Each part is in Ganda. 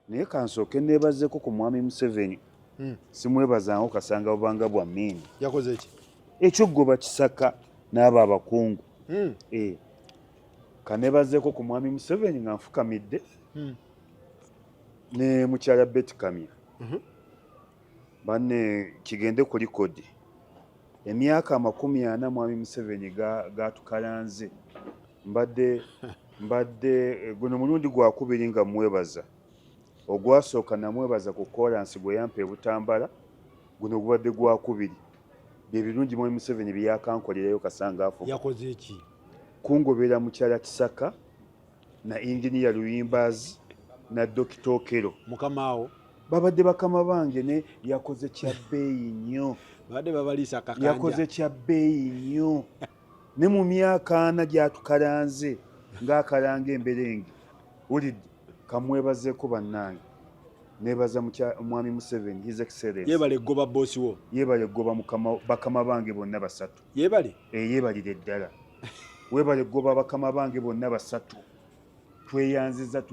naye kansooke neebazeko ku mwami Museveni simwebazango kasanga bubanga bwa mmini yakoze ki ekyogoba Kisaka n'abo abakungu kaneebazeko ku mwami Museveni nga nfukamidde ne mukyala Betty Kamya banne kigende ku likodi emyaka 40 mwami Museveni gatukalanze mbadde guno mulundi gwakubiri nga mwebaza ogwasooka namwebaza ku kolansi gwe yampa ebutambala guno gubadde gwakubiri bye birungi mwami Museveni byakankolereyo kasanga afuga yakoze ki kungobera mukyala Kisaka na Engineer Luyimbazi na Dr. Okero mukamawo babadde bakama bange ne yakoze kya bbeeyi nnyo babadde babalisa kakanja yakoze kya bbeeyi nnyo ne mu myaka 4 gyatukalanze ng'akalanga emberenge wulidde kamwebazeeko bannange nebaza mwami Museveni his excellence yebale goba bosi wo yebale goba bakama bange bonna basatu yebale yebalire ddala webale goba bakama bange bonna basatu tweyanziza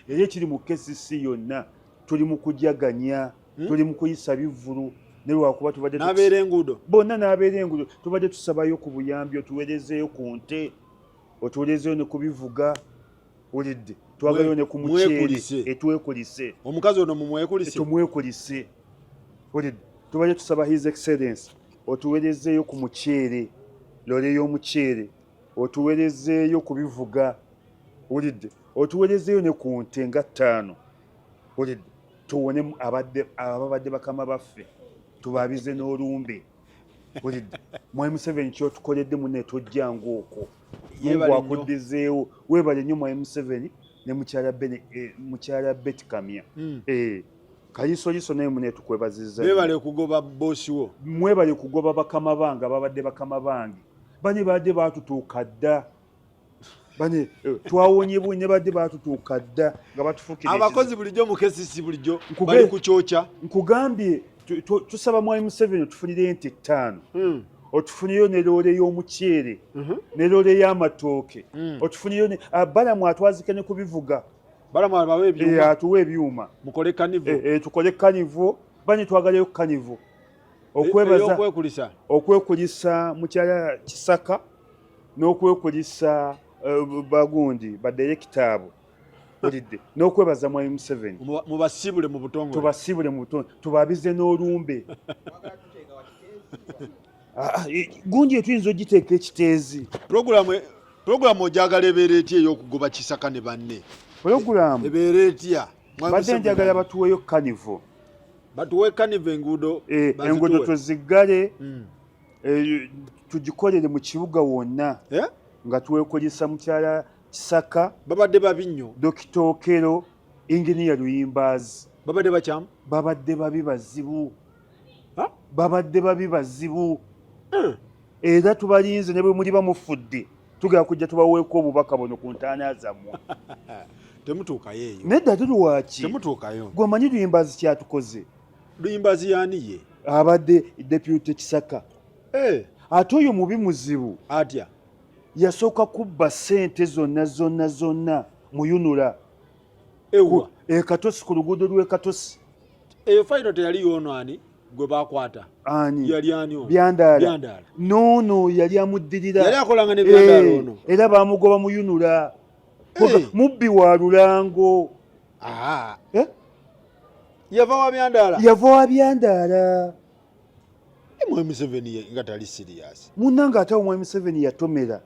era ekiri mu KCC yonna tuli mu kujaganya tuli mu kuyisa bivvulu ne lwakuba tubadde n'abeera enguudo bonna n'abeera enguudo tubadde tusabayo ku buyambi otuweerezeeyo ku nte otuweerezeeyo ne kubivuga wulidde twagalayo ne ku muceere etwekulise omukazi ono mumwekulise tumwekulise wulidde tubadde tusaba his excellence otuweerezeeyo ku muceere lole y'omuceere otuweerezeeyo ku bivuga wulidde otuweerezeeyo ne ku nte nga 5 wulidde tuwone ababadde bakama baffe tubabize n'olumbe wulidde mwami Museveni kyotukoledde munne tojjanga okwo Mungu akuddizeewo weebale nnyo mwami Museveni ne mukyala Betty Kamya kaliisoliiso naye munne tukwebaziza mwebale kugoba bosi wo mwebale kugoba bakama bange ababadde bakama bange bane badde baatutuuka dda bane twawonyebwe ne badde baatutuuka dda nga batufukira abakozi bulijjo mu KCC bulijjo bali ku kyokya nkugambye tusaba mwami Museveni otufunire ente 5 otufunireyo ne loole y'omuceere ne loole y'amatooke otufunireyo balamu atwazike ne kubivuga balamu abawe ebyuma atuwe ebyuma mukole kanivo tukole kanivo bane twagalayo kanivo okwekulisa mukyala Kisaka n'okwekulisa bagundi badirekita abo olidde n'okwebaza mwami Museveni mubasibule mu butongole tubasibule mu butongole tubabize n'olumbe gundi tuyinza ogiteeka ekiteezi programu ojagala ebeera etya ey'okugoba Kisaka ne banne programu ebeera etya badde njagala batuweeyo kanivo batuwe kanivo enguudo enguudo tuziggale tugikolere mu kibuga wonna nga tuweekolesa mukyala Kisaka babadde babi nnyo Dr. Okero Engineer Luyimbazi babadde bakyamu babadde babi bazibu babadde babi bazibu era tubalinze ne bwe muli bamufudde tugera kujja tubaweeko obubaka buno ku ntaana zammwe temutuukayo eyo nedda tuli waki temutuukayo gwemanyi Luyimbazi kyatukoze Luyimbazi yaaniye abadde Deputy Kisaka ate oyo mubi muzibu atya yasooka kubba ssente zonna muyunula ewa Katosi ku luguudo lw'e Katosi eyo fayino teyali yonaani gwe bakwata ani yali ani ono Byandala noono yali amuddirira yali akolanga ne Byandala ono era baamugoba muyunula mubbi wa Lulango yava wa Byandala mwami Museveni nga tali serious munnanga ate mwami Museveni yatomera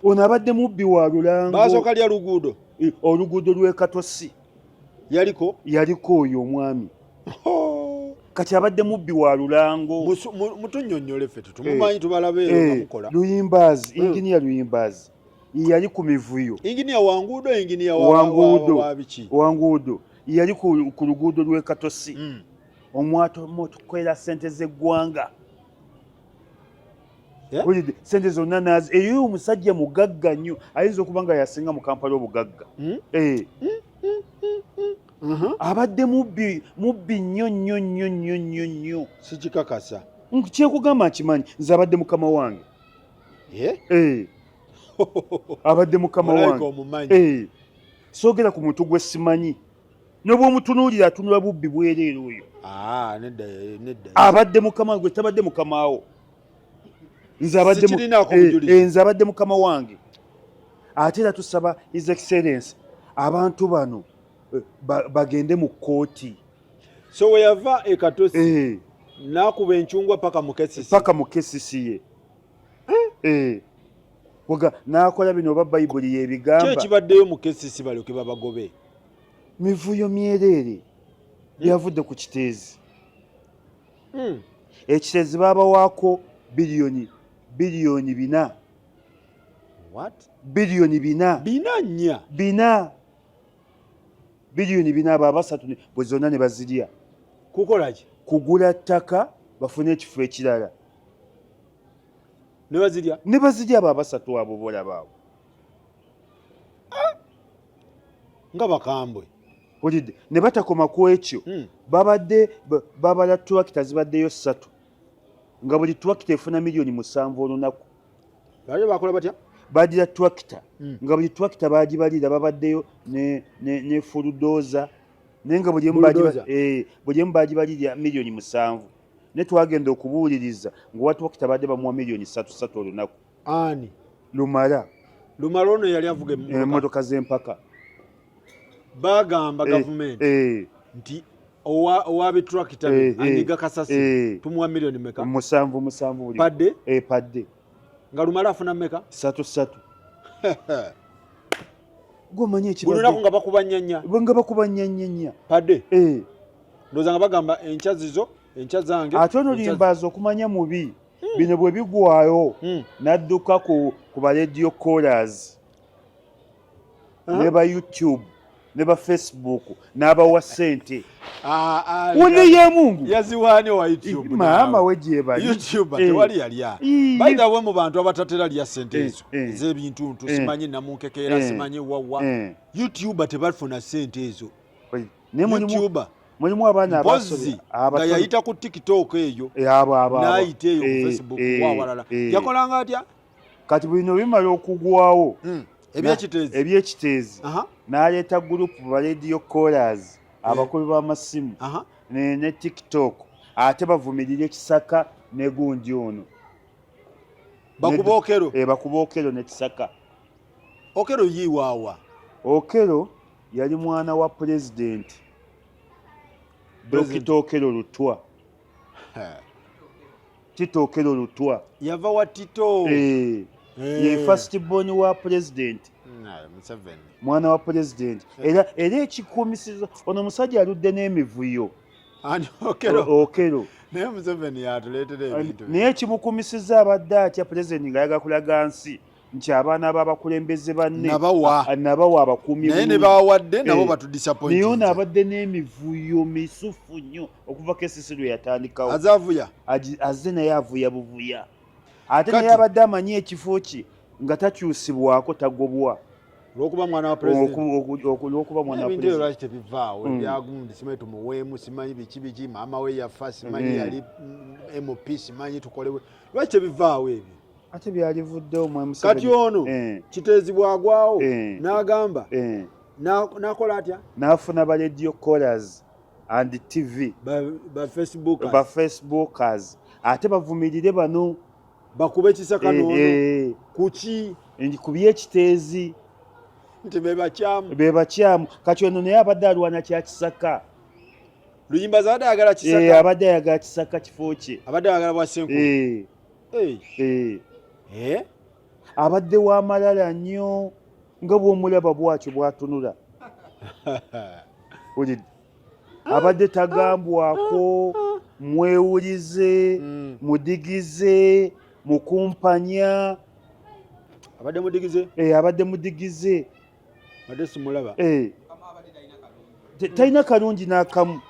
ono abadde mubbi wa Lulango baasooka lya luguudo oluguudo lw'e Katosi yaliko oyo omwami kati abadde mubbi wa Lulango mutunnyonnyole ffe tumumanyi tubalabe nga mukola Luyimbazi Engineer Luyimbazi yali ku mivuyo Engineer wanguudo Engineer wanguudo yali ku luguudo lw'e Katosi omwato motukwera sente z'eggwanga sente zonna nazi eyo omusajja mugagga nnyo ayinza okuba nga yasinga mu Kampala obugagga abadde mubbi nnyo sikikakasa kyekugamba nkimanyi nze abadde mukama wange abadde mukama wange soogera ku muntu gwe simanyi n'obwomutunuulira atunula bubbi bwereere oyo nedda abadde mukama gwe tabadde mukamaawo nze abadde mukama wange. Ate era tusaba His Excellency abantu bano bagende mu kkooti. So we yava e Katosi nakuba enchungwa paka mu KCCA Waga nakola bino oba Bayibuli yebigamba. Kye kibaddeyo mu KCCA balyoke babagobe. Mivuyo myereere byavudde ku kiteezi. Ekiteezi babawaako biliyoni 4. What? Biliyoni 4. Biliyoni 4 baba 3 bwe zonna ne bazirya. Kukola ki? Kugula ttaka bafune ekifo ekirala. Ne bazirya baba 3 abo bolabaawo. Nga bakambwe. Olidde ne batakoma ku ekyo. Babadde babala tractor zibaddeyo 3. Nga buli tractor efuna miliyoni 7 olunaku. Baje bakola batya? Badira tractor nga buli tractor bagibalira babaddeyo ne furudoza nenga buli emu bagibalira miliyoni 7. Ne twagenda okubuuliriza nga tractor badde bamuwa miliyoni 3 olunaku. Ani Lumala ono yali avuga emmotoka z'empaka. Bagamba government nti owabe tractor andiga kasasi tumuwa miliyoni meka? 7 buli padde? Padde. Nga Lumala afuna meka? 3. Gomanye ekibadde. Buli lunaku nga bakuba nnyanya. Padde? Ndoza nga bagamba enkya zange. Ate ono limbaza okumanya mubi. Bino bwe bigwayo nadduka ku ba radio callers ne ba YouTube ne ba Facebook n'abawa ssente. Wone ye Mungu yaziwaane wa YouTube mama weje bali YouTube tewali yalya. By the way mu bantu abatatera lya ssente ezo z'ebintu simanyi namunkekeera simanyi wawa YouTube tebafuna ssente ezo. YouTube mulimu abaana abasozi nga yayita ku TikTok eyo n'ayita eyo ku Facebook wawalala yakolanga atya kati bino bimala okugwawo ebyekiteezi n'aleeta gurupu ba radio callers abakubi b'amasimu ne TikTok ate bavumirira Kisaka ne gundi ono bakuba Okero ne Kisaka. Okero yiwaawa. Okero yali mwana wa president Dokita Okero Lutwa. Tito Okero Lutwa yava wa Tito ye first born wa president mwana wa president era ekikumisizo ono musajja aludde n'emivuyo Okero naye Museveni yatuleetera ebintu naye kimukumisiza abadde atya president nga yaga kulaga nsi nti abaana b'abakulembeze banne nabawa abakuumi naye ne bawadde nabo batudisappointing. naye ono abadde n'emivuyo misufu nnyo okuva KCCA lwe yatandikawo. Azavuya azze naye avuya buvuya ate naye abadde amanyi ekifo kye nga takyusibwako tagobwa olwokuba mwana wa president. Olwokuba mwana wa president. Lwaki tebivaawo ebyagundi simanyi tumuweemu simanyi biki maama we yafa simanyi yali MP simanyi tukolewe lwaki tebivaawo ebyo ate byalivuddewo mwami kati ono kiteezi bwagwawo n'agamba n'akola atya n'afuna ba radio callers and TV ba Facebookers ate bavumirire bano bakube Kisaka n'ono kuki ku byekiteezi nti bebakyamu kati ono naye abadde alwana kya Kisaka. Luyimba zabadde ayagala Kisaka abadde ayagala Kisaka kifo kye abadde ayagala bwa Senkulu abadde w'amalala nnyo nga bw'omulaba bw'atyo bw'atunula. Abadde tagambwako mwewulize mudigize mukumpanya abadde mudigize simulaba talina kalungi n'akamu.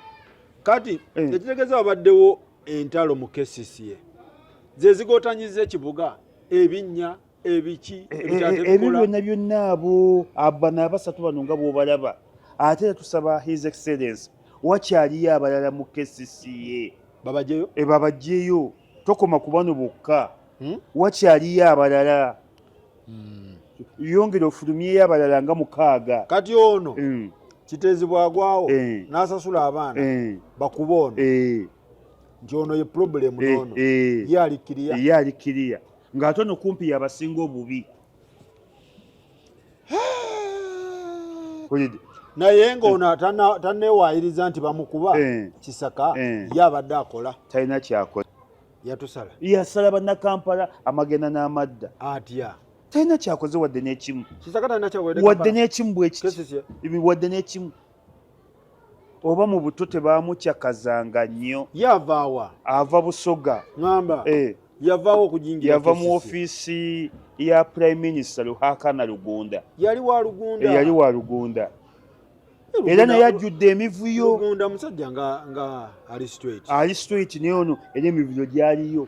Kati ekitegeeza wabaddewo entalo mu KCCA ze zigootanyiza ekibuga ebinnya ebiki ebyo byonna abo abana abasatu bano nga bw'obalaba. Ate tusaba His Excellency wakyaliyo abalala mu KCCA babagyeyo tokoma ku bano bokka wakyaliyo abalala yongera ofulumyeyo abalala nga 6 kati ono Kiteezi bwagwawo n'asasula abaana bakuba ono nti ono ye problemu n'ono ye alikiriya ng'ate ono kumpi yabasinga obubi naye ng'ono tanneewaayiriza nti bamukuba Kisaka ye abadde akola talina kyakola yatusala yasala bannakampala amagenda n'amadda atya talina kyakoze wadde n'ekimu Kisaka talina wadde n'ekimu bwekiti wadde n'ekimu oba mu buto tebamukyakazanga nnyo yavaawa ava Busoga ngamba yavaawo okujingira yava mu ofiisi ya Prime Minister Ruhakana Lugunda yali wa Lugunda era naye ajjudde emivuyo Lugunda musajja nga ali straight naye ono era emivuyo gyaliyo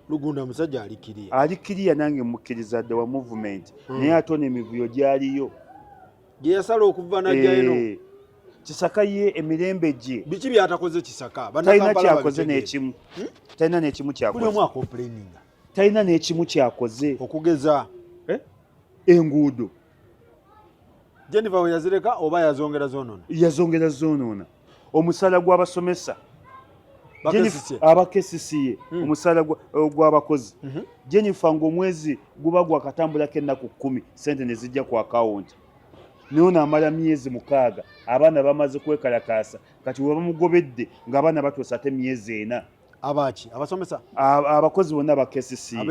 Lugunda musajja alikiriya nange mukkiriza dde wa movement naye ate ono emivuyo gyaliyo gye yasala okuva najja eno Kisaka ye emirembe gye biki byatakoze Kisaka talina kyakoze n'ekimu talina n'ekimu kyakoze buli omwaka complaininga talina n'ekimu kyakoze okugeza enguudo Jennifer we yazireka oba yazongera zoonoona omusala gw'abasomesa abakesisiye omusala gw'abakozi Jennifer ng'omwezi guba gwakatambulako ennaku 10 sente ne zijja ku akawunti naye naamala myezi 6 abaana bamaze kwekalakaasa kati we bamugobedde ng'abaana batuusa ate myezi 4 abaki abasomesa abakozi bonna bakesisiye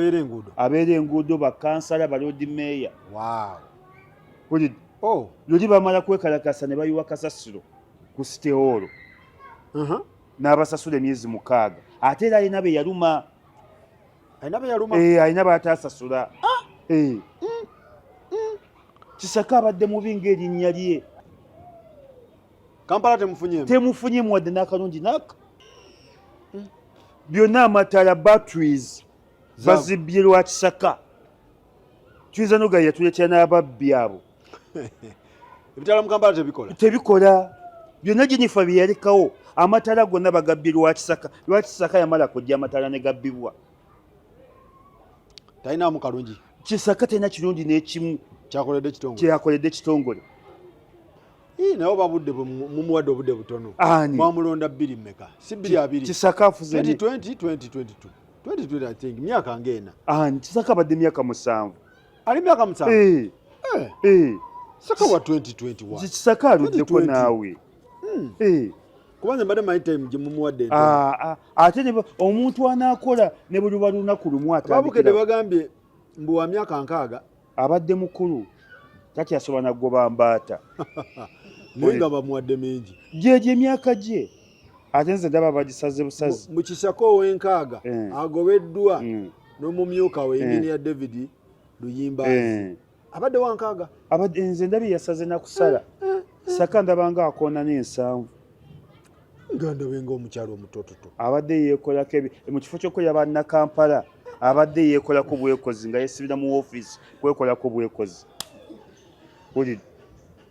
abeera enguudo bakansala baloodi meeya luli bamala kwekalakaasa ne bayiwa kasasiro ku siteolo n'abasasula emyezi 6 ate era alina be yaluma alina bataasasula Kisaka abadde mubi ng'erinnya lye Kampala temufunye wadde n'akalungi naka byonna amataala batteries bazibbye lwa Kisaka tuyinza n'ogaya tuleetera n'ababbi abo ebitaala mu Kampala tebikola byonna Jennifer bye yalekawo amataala gonna bagabbye lwa Kisaka yamala kujja amataala ne gabbibwa talinamu kalungi Kisaka talina kirungi n'ekimu kyakoledde kitongole naye babudde mumuwadde obudde butono mwamulonda 2 mmeka si 2 Kisaka afuze 2020 I think myaka ngena Kisaka abadde myaka 7 ali myaka 7 Saka wa 2021 Kisaka aluddeko naawe kubanga mbadde my time gye mumuwadde ate omuntu anaakola ne buli lunaku lumu babukedde bagambye mbu wa myaka 6 abadde mukulu takyasobola nagoba mbaata naye nga bamuwadde mingi gyegyo emyaka gye ate nze ndaba bagisaze busazi mu Kisaka ow'enkaaga agobeddwa n'omumyuka we Engineer David Luyimbazi abadde wa nkaaga nze ndabye yasaze nakusala Kisaka ndabanga akoona n'ensanvu nga ndabenga omukyalo omutototo abadde yeekolako mu kifo ky'okukolera bannakampala abadde yeekolako bwekozi nga yesibira mu ofiisi kwekolako bwekozi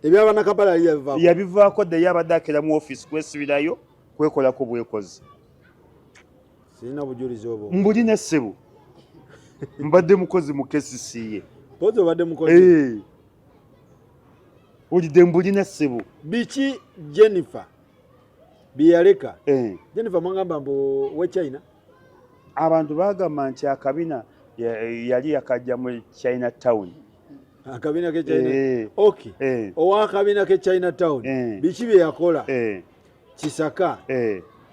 ebyabannakampala yabivaako dde ye abadde akera mu ofiisi kwesibirayo kwekolako bwekozi sirina bujulizi obwo mbulina essebo mbadde mukozi mu KCCA pozi obadde mukozi olidde mbulina essebo biki Jennifer biyaleka Jennifer mwangamba mbu we China abantu bagamba nti akabina yali yakajja mu China Town akabina ke China owa akabina ke China Town biki bye yakola Kisaka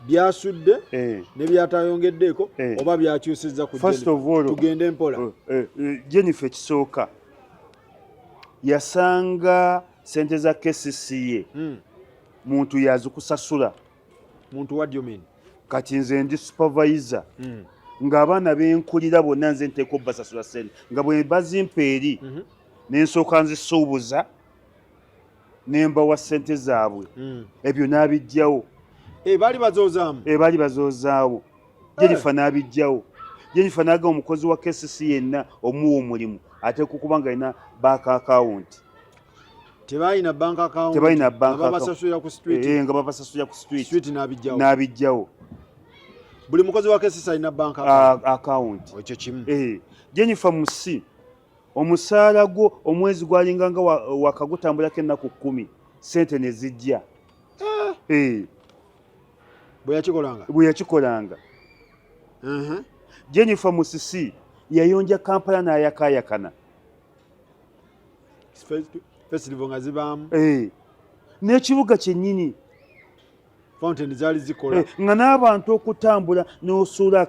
byasudde ne byatayongeddeeko oba byakyusizza ku tugende mpola Jennifer kisooka yasanga sente za KCCA muntu yazikusasula muntu what do you mean kati nze ndi supervisor ng'abaana benkulira bonna nze nteeka obbasasula sente nga bwe bazimpa eri n'ensooka nzisuubuza nembawa sente zaabwe ebyo n'abijjawo baali bazoozaawo Jennifer n'abijjawo Jennifer n'aga omukozi wa KCCA yenna omuwa omulimu ate kukuba nga alina bank account tebalina bank account babasasulira ku street nga babasasulira ku street n'abijjawo buli mukozi wa KCCA alina bank account ekyo kimu Jennifer musi omusaala gwo omwezi gwalinga nga wakagutambulako ennaku 10 sente ne zijja bwe yakikolanga. Jennifer Musisi yayonja Kampala n'ayakaayakana festival nga zibaamu n'ekibuga kyennyini fountain zaali zikola nga n'abantu okutambula n'osuula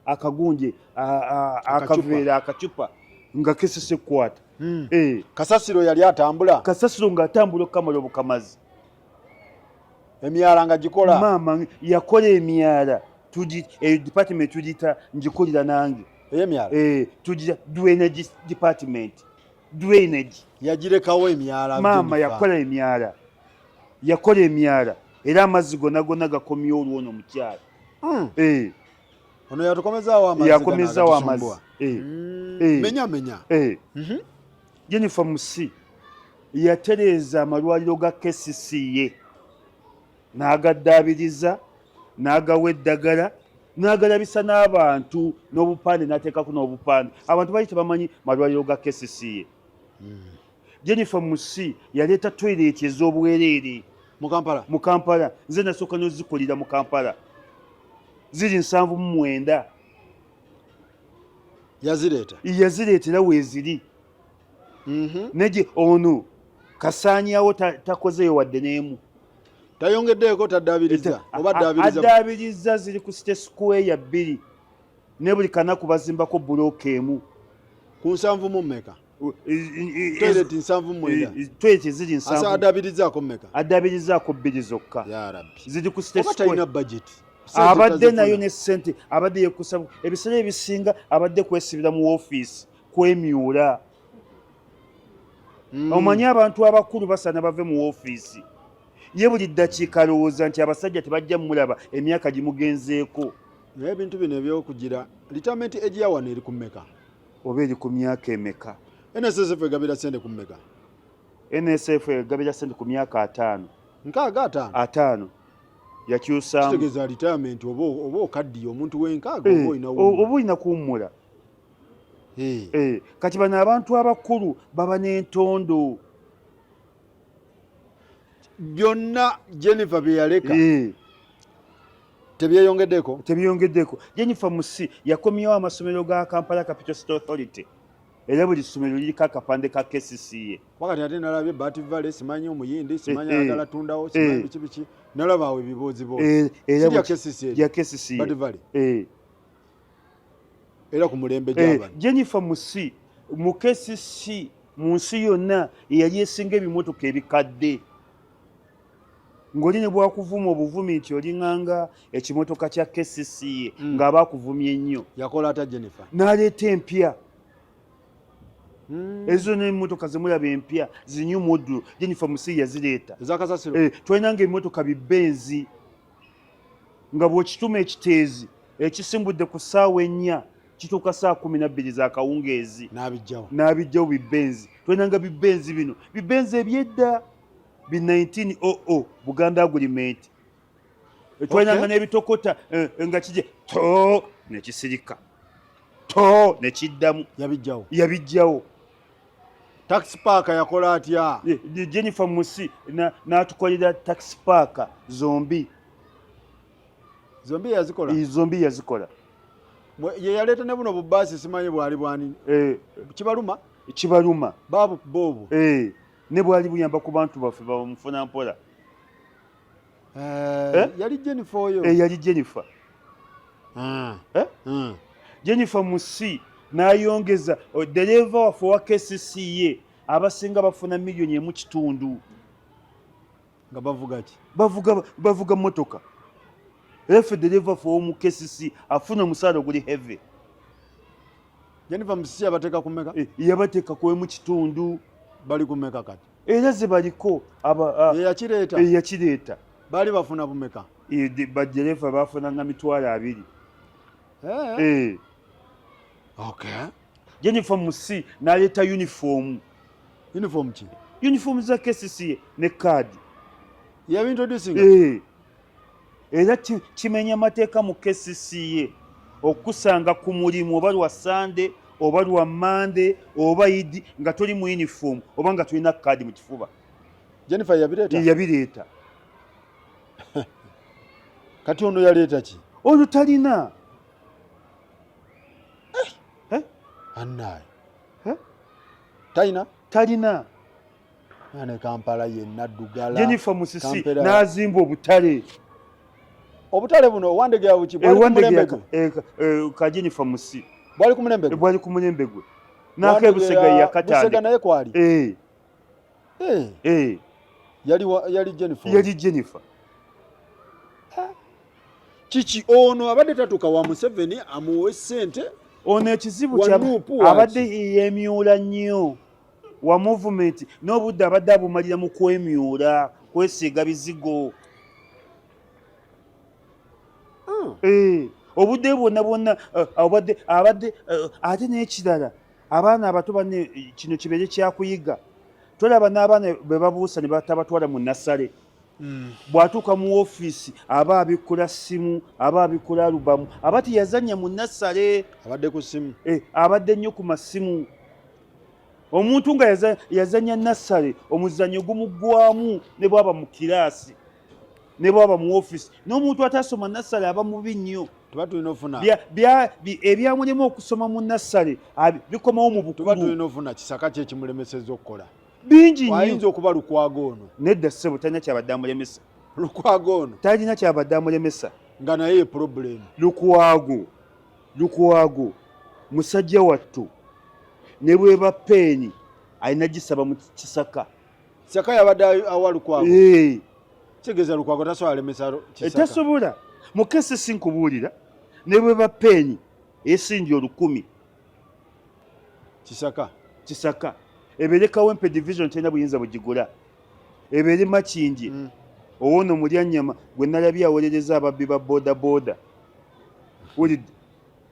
akagunje akaveera akacupa nga kesese kwata. Kasasiro yali atambula, Kasasiro ng'atambula okamala obukamazi, emyala nga gikola. Maama yakola emyala, department tugiyita ngikulira nange emyala tugiyita drainage department. Drainage yagirekawo emyala. Maama yakola emyala era amazzi gonna gakomyewo olwono mukyala. Ono yatukomezaawo amazzi. Yakomezaawo amazzi. Menya. Jennifer Musisi yatereeza amalwaliro ga KCCA n'agaddaabiriza n'agawa eddagala n'agalabisa n'abantu n'obupande n'ateekako n'obupande. Abantu bali tebamanyi malwaliro ga KCCA. Jennifer Musisi yaleeta toilet ez'obwereere mu Kampala. Nze nasooka n'ozikulira mu Kampala, ziri 79. yazireetera weeziri. Neje ono kasaanyawo takozeyo wadde n'emu. Tayongeddeeko taddaabiriza oba addaabiriza ziri ku State Square ya 2 ne buli kanaku bazimbako bulooka emu ku 7 mu mmeka. Toilet 7 toilet ziri 7. Asa addaabirizaako mmeka? Addaabirizaako 2 zokka. Ya Rabbi. Ziri ku State Square. Talina budget. Abadde nayo ne ssente abadde yekusaba ebiseera ebisinga abadde kwesibira mu ofiisi kwemyula. Omanyi abantu abakulu basaana bave mu ofiisi, ye buli ddakiika alowooza nti abasajja tebajja mulaba emyaka gimugenzeeko. Naye ebintu bino ebyokugira retirement age ya wano eri ku mmeka? Oba eri ku myaka emeka? NSSF egabira ssente ku mmeka? NSSF egabira ssente ku myaka 5. Nkaaga 5 yakyusaamu. Kitegeeza retirement oba okaddiye omuntu w'enkaaga oba olina kuwummula. Kati bano abantu abakulu baba n'entondo. Byonna Jennifer bye yaleka tebyeyongeddeeko. Jennifer Musisi yakomyewo amasomero ga Kampala Capital City Authority era buli ssomero liriko akapande ka KCCA. Wakati ate nalabye Bat Valley, simanyi Omuyindi, simanyi agala tundawo, simanyi biki nalabaawo ebiboozi ya KCCA. Bat Valley era ku mulembe gy'abantu. Jennifer Musisi mu KCCA mu nsi yonna yali esinga ebimotoka ebikadde. Ng'oli ne bwakuvuma obuvumi nti olinganga ekimotoka kya KCCA ng'aba akuvumye ennyo. Yakola ata Jennifer? N'aleeta empya. Ezo n'emmotoka ze mulaba empya zinyu modulu Jennifer Musisi yazireeta. Ez'akasasiro? Twalinanga emmotoka bibenzi nga bw'okituma ekiteezi ekisimbudde ku ssaawa 4 kituuka saa 12 za kawungeezi n'abijjawo bibenzi. Twalinanga bibenzi bino bibenzi ebyedda bi 1900 Buganda Agreement. Twalinanga n'ebitokota nga kijje to nekisirika to nekiddamu yabijjawo. Taxi park yakola atya? Jennifer Musisi n'atukolera taxi park zombi yazikola. Ye yaleeta ne buno bubaasi simanyi bwali bwani. Kibaluma boobu ne bwali buyamba ku bantu baffe bamufuna mpola. Yali Jennifer oyo? Yali Jennifer. Jennifer Musisi n'ayongeza dereva waffe wa KCCA abasinga bafuna $1.5 nga bavuga ki? Bavuga motoka. Efe dereva waffe w'omu KCCA afuna omusaala oguli heavy. Jennifer Musisi yabateeka ku mmeka? Yabateeka ku $1.5. Bali ku mmeka kati? Era ze baliko yakireeta. Baali bafuna bumeka? Badereva bafunanga $200. Okay. Jennifer Musisi n'aleeta uniform. Uniform ki? Uniform za KCCA ne kaadi. Yabintroducinga? Era kimenya amateeka mu KCCA okusanga ku mulimu oba lwa Sande oba lwa Mande oba Idi nga toli mu uniform oba nga tulina kaadi mu kifuba. Jennifer yabireeta. Kati ono yaleeta ki? Ono talina. Annaye. Talina. Ane Kampala yenna Ddugala. Jennifer Musisi n'azimba obutale. Obutale buno Wandege yabuki bwali ku mulembe gwe. Ka Jennifer Musisi. Bwali ku mulembe gwe. Bwali ku mulembe gwe. N'ake Busega yakatandika. Busega naye kwali. Yali Jennifer. Kiki ono abadde tatuka wa Museveni amuwe ssente. Ono ekizibu abadde yemyula nnyo wa movement n'obudde abadde abumalira mu kwemyula kwesiiga bizigo. Obudde bwonna abadde ate n'ekirala abaana abato banne kino kibeere kyakuyiga. Tolaba n'abaana be babuusa ne batabatwala mu nasale. Bw'atuuka mu ofiisi aba abikula ssimu aba abikula alubamu aba teyazannya mu nasale. Abadde ku ssimu. Abadde nnyo ku masimu. Omuntu nga yazannya nasale omuzannyo gumuggwamu ne bwaba mu kiraasi ne bwaba mu ofiisi. N'omuntu atasoma nasale aba mubi nnyo. Tuba tulina ofuna ebyamulema okusoma mu nasale bikomawo mu bukulu. Tuba tulina ofuna kisaka kye kimulemesezza okukola. Bingi nnyo. Ayinza okuba Lukwago ono. Nedda ssebo talina kyabadde amulemesa. Lukwago ono talina kyabadde amulemesa. Nga naye problem. Lukwago musajja wattu ne bweba peeni alina gisaba mu kisaka. Kisaka yabadde awa Lukwago. Kitegeeza Lukwago tasobola lemesa kisaka. Tasobola. Mukese sinkubuulira ne bweba peeni esingi 1000. Kisaka. Ebeere Kawempe division tena buyinza bugigula. Ebeere Makindye. Owono Mulyanyama gwe nalabye awolereza ababbi ba boda. Ulidde.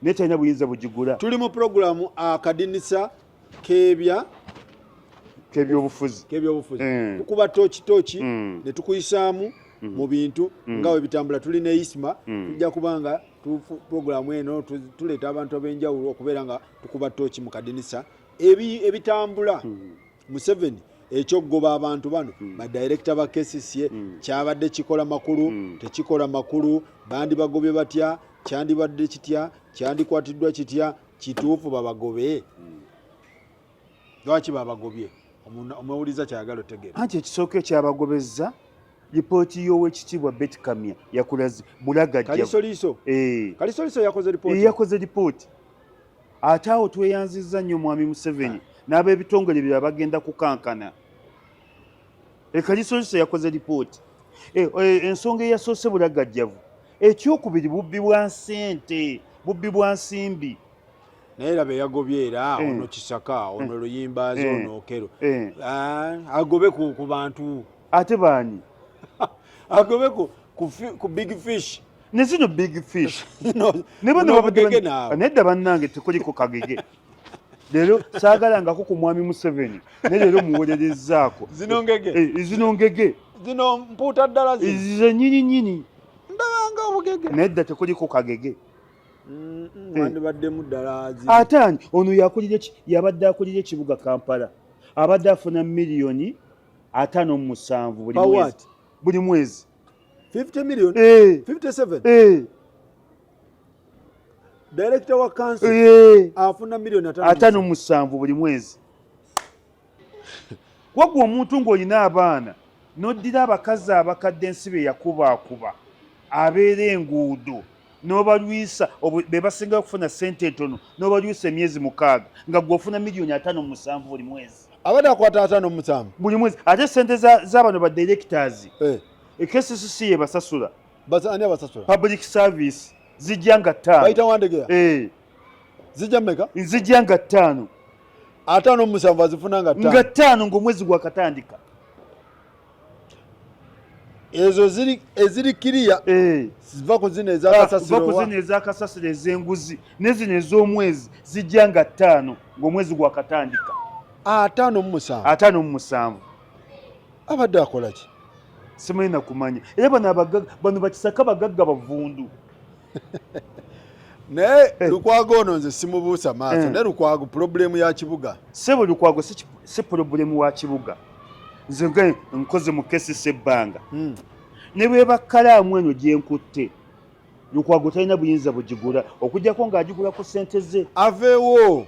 Ne tena buyinza bugigula. Tuli mu programu akadinisa kebyobufuzi. Tukuba tochi ne tukuyisaamu mu bintu nga we bitambula. Tuli ne Isma tujja kubanga programu eno tuleeta abantu ab'enjawulo okubeera nga tukuba tochi mu kadinisa ebitambula. Museveni ekyogoba abantu bano ba director ba KCCA kyabadde kikola makulu tekikola makulu bandi bagobye batya kyandibadde kitya kyandikwatiddwa kitya kituufu babagobe. Lwaki babagobye? Omwewuliza kyagalo tegera. Anti ekisooka ekyabagobezza lipooti y'Oweekitiibwa Betty Kamya yakulaze Bulagajja. Kalisoliiso yakoze lipooti. Ate awo tweyanzizza nnyo Mwami Museveni n'ab'ebitongole bye bagenda kukankana. Kalisoliiso yakoze lipooti. Ensonga eyasoose Bulagajjavu. Ekyokubiri bubbi bwa ssente, bubbi bwa nsimbi. Naye laba eyagobye era ono Kisaka, ono Luyimbazi, ono Okero. Agobe ku bantu. Ate baani? Agobe ku big fish. Ne zino big fish. Nedda bannange tekuliko kagege. Leero saagalangako ku Mwami Museveni. Ne leero muwolerezzaako. Zino ngege. Zino mpuuta ddala zino. Zize nnyini. Ndabanga obugege. Nedda tekuliko kagege. Wandibaddemu ddala. Ate ani ono yabadde akulira ekibuga Kampala. Abadde afuna miliyoni 57 buli mwezi. 50 million? 57? Director wa council afuna milioni 57 buli mwezi. Wagwa omuntu ng'olina abaana n'oddira abakazi abakadde ensibe yakubaakuba abeera enguudo n'obalwisa be basinga okufuna ssente entono n'obalwisa emyezi 6 nga gw'ofuna miliyoni 57 buli mwezi. Abadde akwata 57 buli mwezi. Ate ssente z'abano ba directors KCCA yebasasula. Ani abasasula? Public service zijja nga 5. Bayita Wandegera? Zijja mmeka? Zijja nga 5. 57 azifuna nga 5. Nga 5 ng'omwezi gwakatandika. Ezo eziri kiriya ziva ku zino ez'akasasiro ez'enguzi ne zino ez'omwezi zijja nga 5 ng'omwezi gwakatandika. 57. Abadde akola ki? Simanyi na kumanya. Era bano Bakisaka bagagga bavundu. naye Lukwago ono nze simubuusa maaso naye Lukwago problemu ya kibuga sebo Lukwago si problemu wa kibuga nze nga nkoze mu kesi sebbanga ne bwe bakkalaamu eno gye nkutte Lukwago talina buyinza bugigula okujjako ng'agigula ku ssente ze aveewo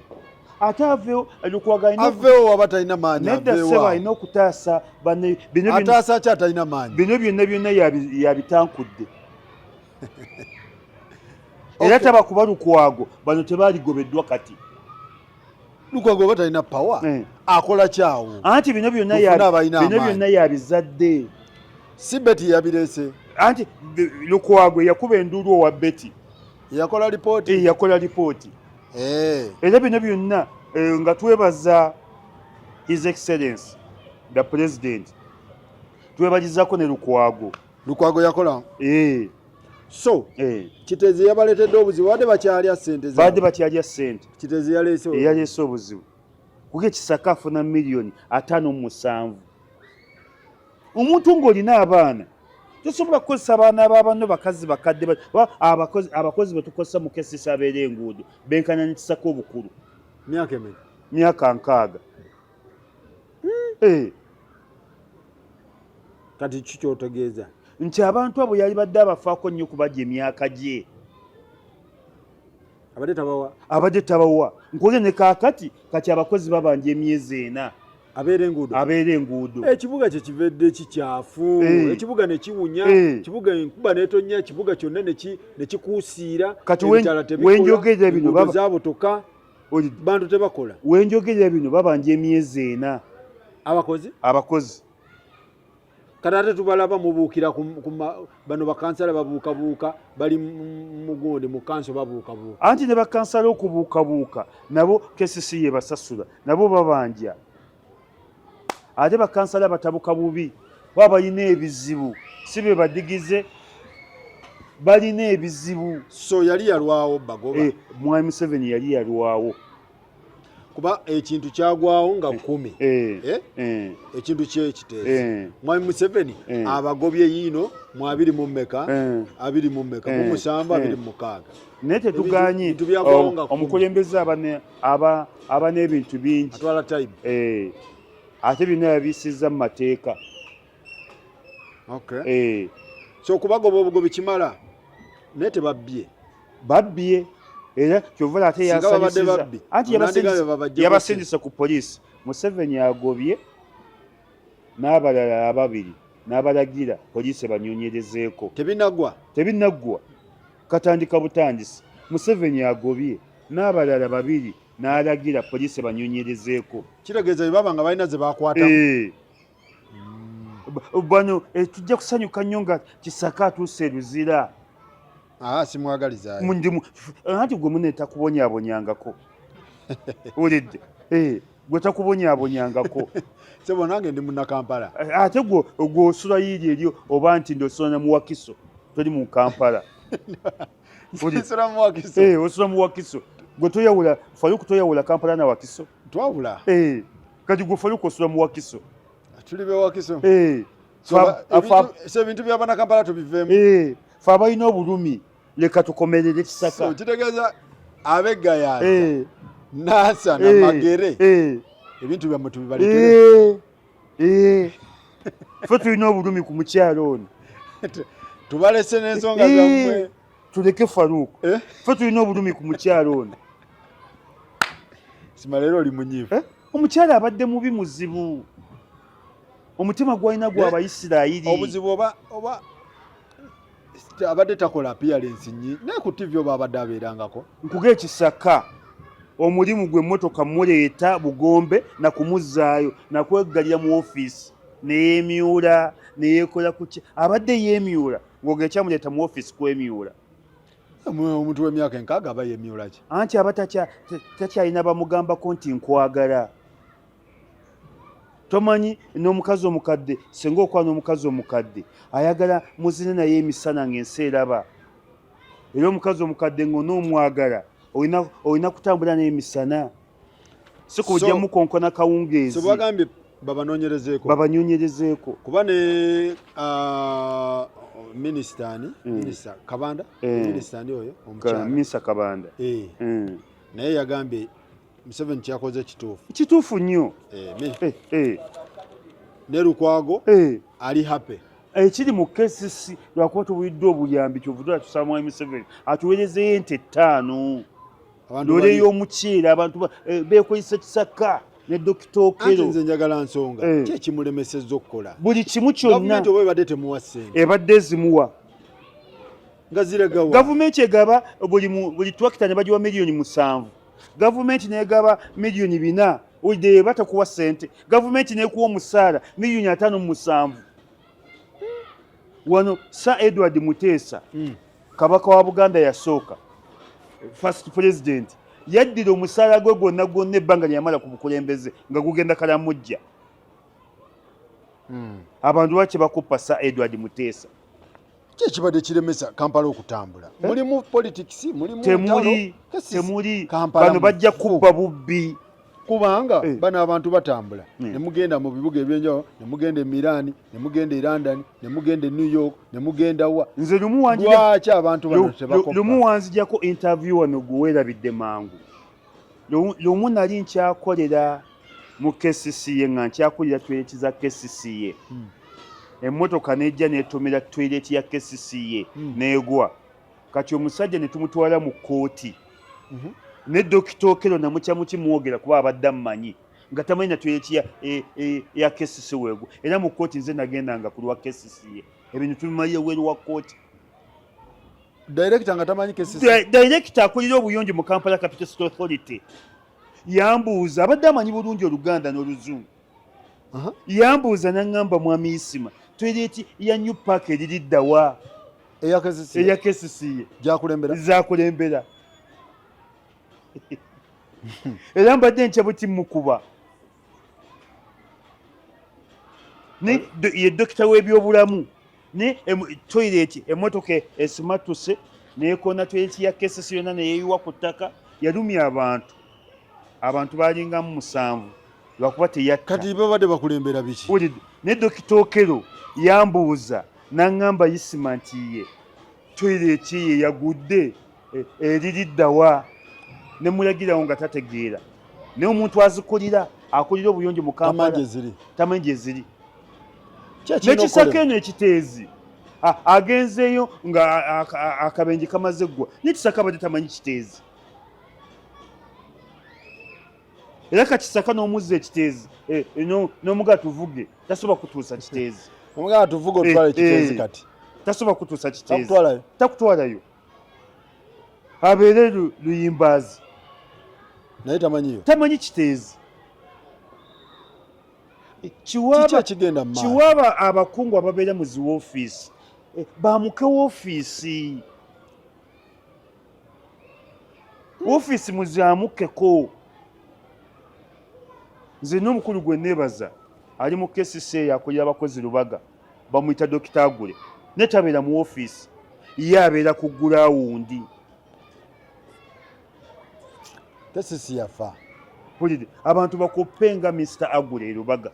ate aveewo Lukwago aveewo aba talina maanyi nedda sebo alina okutaasa ataasa ki atalina maanyi bino byonna yabitankudde era taba kuba Lukwago bano tebaaligobeddwa kati Lukwago oba talina pawa akola kyawo anti bino byonna yabizadde si Beti yabireese anti Lukwago yakuba enduulu owa Beti yakola lipooti era bino byonna nga twebaza His Excellency the President twebalizako ne Lukwago yakola so Kitezi yabaleetedde obuzibu badde bakyalya ssente Kitezi yaleese obuzibu kuko Kisaka afuna miliyoni 57 omuntu ng'olina abaana tosobola kukozesa abaana b'abanno bakazi bakadde abakozi betukozesa mu kesisa abeera enguudo benkana ne Kisaka obukulu myaka 6 kati kikyotegeeza nti abantu abo yali badde abafaako nnyo kubajja emyaka gye abadde tabawa nkole ne kaakati kati abakozi babanja emyezi 4 abeera enguudo ekibuga kye kivedde kikyafu ekibuga ne kiwunya ekibuga enkuba n'etonnya ekibuga kyonna ne kikuusiira kati wenjogerera bino zaabotoka bantu tebakola wenjogerera bino babanja emyezi 4 abakozi kati ate tubalaba mubuukira bano bakansala babuukabuuka bali mugonde mu kanso babuukabuuka anti ne bakansala okubuukabuuka nabo kesisi ye basasula nabo babanja ate bakansala batabuka bubi baba balina ebizibu si be badigize balina ebizibu so yali yalwawo bagoba Mwami Museveni yali yalwawo kuba ekintu kyagwawo nga 10 ekintu kyekiteezi Mwami Museveni abagobye yiino mu 20 mu mmeka mu 7 26 naye tetuganye omukulembeze aba n'ebintu bingi atwala time ate bino yabisiza mu mateeka so kubagoba obugobi kimala naye tebabbye era kyova ate yasalisiza anti yabasindisa ku poliisi Museveni agobye n'abalala 2 n'abalagira poliisi banyonyerezeeko tebinaggwa katandika butandisi Museveni agobye n'abalala 2 n'alagira poliisi banyonyerezeeko kitegeeza baba nga balina ze bakwatamu bano tujja kusanyuka nnyo nga Kisaka atuuse Luzira simwagaliza anti gwe mune takubonyaabonyangako olidde gwe takubonyaabonyangako sebo nange ndi Munnakampala ate gwe osula yiiri eryo oba nti ndosula na Muwakiso toli mu Kampala osula mu Wakiso gwe toyawula Faluku toyawula Kampala na Wakiso twawula kati gwe Faluku osula mu Wakiso tuli be Wakiso ebintu by'Abannakampala tubiveemu fe abalina obulumi leka tukomerere Kisaka kitegeeza ab'egayaza Nasa na Magere ebintu byammwe tubibaletere fe tulina obulumi ku mukyalo ono tubalese n'ensonga zammwe tuleke Faluku fe tulina obulumi ku mukyalo ono sima leero oli munyiivu omukyala abadde mubi muzibu omutima gwalina gwa Abayisirayiri obuzibu oba abadde takola appearance nnyi naye ku TV oba abadde abeerangako nkuga Kisaka omulimu gwe emmotoka muleeta Bugombe na kumuzzaayo nakweggalira mu ofiisi neyeemyula neyeekola kuki abadde yeemyula ng'ogera kyamuleeta mu ofiisi kwemyula omuntu w'emyaka 6 aba yeemyula ki anti aba takyalina bamugambako nti nkwagala tomanyi n'omukazi omukadde senga okuba n'omukazi omukadde ayagala muzine naye emisana ng'ensi eraba era omukazi omukadde ng'onoomwagala olina kutambula n'emisana si kujja mukonkona kawungeezi bagambye babanyonyerezeeko kuba ne minisita Kabanda minisita ndi oyo omukyala minisita Kabanda naye yagambye Museveni kyakoze kituufu nnyo ne Lukwago ali happy ekiri mu KCC lwakuba tubuliddwa obuyambi kyovudde tusaba Mwami Museveni atuweerezeyo ente 5 lole y'omuceere abantu beekozesa Kisaka ne Dokita Okello. Nze njagala nsonga ki ekimulemesezza okukola buli kimu kyonna gavumenti oba ebadde temuwa ssente ebadde ezimuwa nga ziregawa gavumenti egaba buli twakita ne bagiwa miliyoni 7 gavumenti negaba miliyoni 4 olidde batakuwa ssente gavumenti nekuwa omusaala miliyoni 5 wano Sir Edward Muteesa kabaka wa Buganda yasooka first president yaddira omusaala gwe gwonna ebbanga lyamala ku bukulembeze nga gugenda kalamujja abantu baki bakuppa Sir Edward Muteesa kyekibadde kiremesa Kampala okutambula mulimu politics mulimu temuli bano bajja kubba bubbi kubanga bano abantu batambula ne mugenda mu bibuga ebyenjawulo ne mugenda e Milan ne mugenda e London ne mugenda e New York ne mugenda wa nze lwaki abantu bano tebakoppa lumu wanzijako interview wano gwewerabidde mangu lumu nali nkyakolera mu KCCA nga nkyakulira toileti za KCCA emmotoka nejja netomera toileti ya KCCA negwa kati omusajja ne tumutwala mu kooti ne Dokita Okello namukyamuki mwogera kuba abadde amanyi nga tamanyi na toileti ya KCCA wegwa era mu kooti nze nagendanga ku lwa KCCA ebintu tubimalire weru wa kooti director nga tamanyi KCCA director akulira obuyonjo mu Kampala Capital City Authority yambuuza abadde amanyi bulungi Oluganda n'Oluzungu yambuuza n'angamba Mwami Isima toileti ya New Park eririddawa eya KCCA zakulembera era mbadde nkyabuti mukuba ne ye dokita w'ebyobulamu ne toileti emmotoka esimatuse nekona toileti ya KCCA yonna neyeyiwa ku ttaka yalumya abantu balingamu 7 lwakuba teyatta kati babadde bakulembera biki ne Dokita Okello yambuuza n'angamba Isima nti ye toileti ye yagudde eririddawa ne mulagirawo nga tategeera ne omuntu azikulira akulira obuyonjo mu Kampala tamanyi gye ziri nekisaka eno ekiteezi agenzeeyo nga akabenje kamaze ggwa nekisaka abadde tamanyi kiteezi era kakisaka n'omuzza ekiteezi n'omugaa tuvuge tasobola kutuusa kiteezi omugaa tuvuge otwala ekiteezi kati tasobola kutuusa kiteezi takutwalayo abeere luyimbazi naye tamanyi kiteezi kiwaaba abakungu ababeera mu zi woofiisi bamuke woofiisi muzamukeko nze n'omukulu gwe neebaza ali mu KCCA yakulira abakozi Lubaga bamuyita Dokita Agule netabeera mu woofiisi ye abeera ku gulawundi KCCA yafa abantu bakoppenga Mr. Agule Lubaga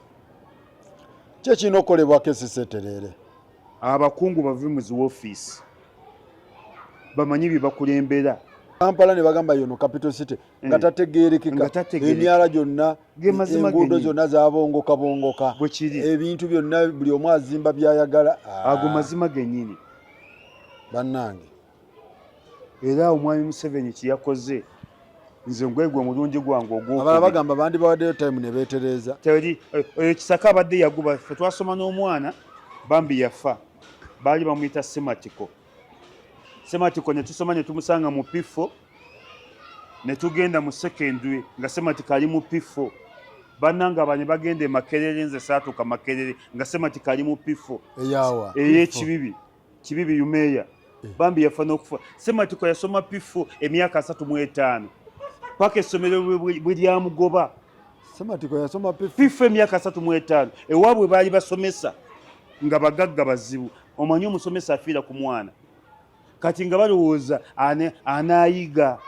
kyekirina okukolebwa KCCA terere abakungu bave mu zi woofiisi bamanyi bye bakulembera Kampala ne bagamba yono capital city nga tategeerekeka emyala gyonna enguudo zonna zabongoka ebintu byonna buli omu azimba byayagala ago mazima gennyini bannange era Omwami Museveni kiyakoze nze ngwegwe omulungi gwange abala bagamba bandi bawaddeyo time ne beetereza ekisaka abadde yaguba fe twasoma n'omwana bambi yafa baali bamuyita Sematiko ne tusoma ne tumusanga mu P4 ne tugenda mu secondary nga Sematiko ali mu P4 bannanga abanye bagende Makerere nze saatuka Makerere nga Sematiko ali mu P4 eyawa kibibi yumeya bambi yafa n'okufa Sematiko yasoma P4 emyaka 35 paka essomero bwe lyamugoba Sematiko yasoma P4 emyaka 35 ewaabwe baali basomesa nga bagagga bazibu omanyi omusomesa afiira ku mwana kati nga balowooza anaayiga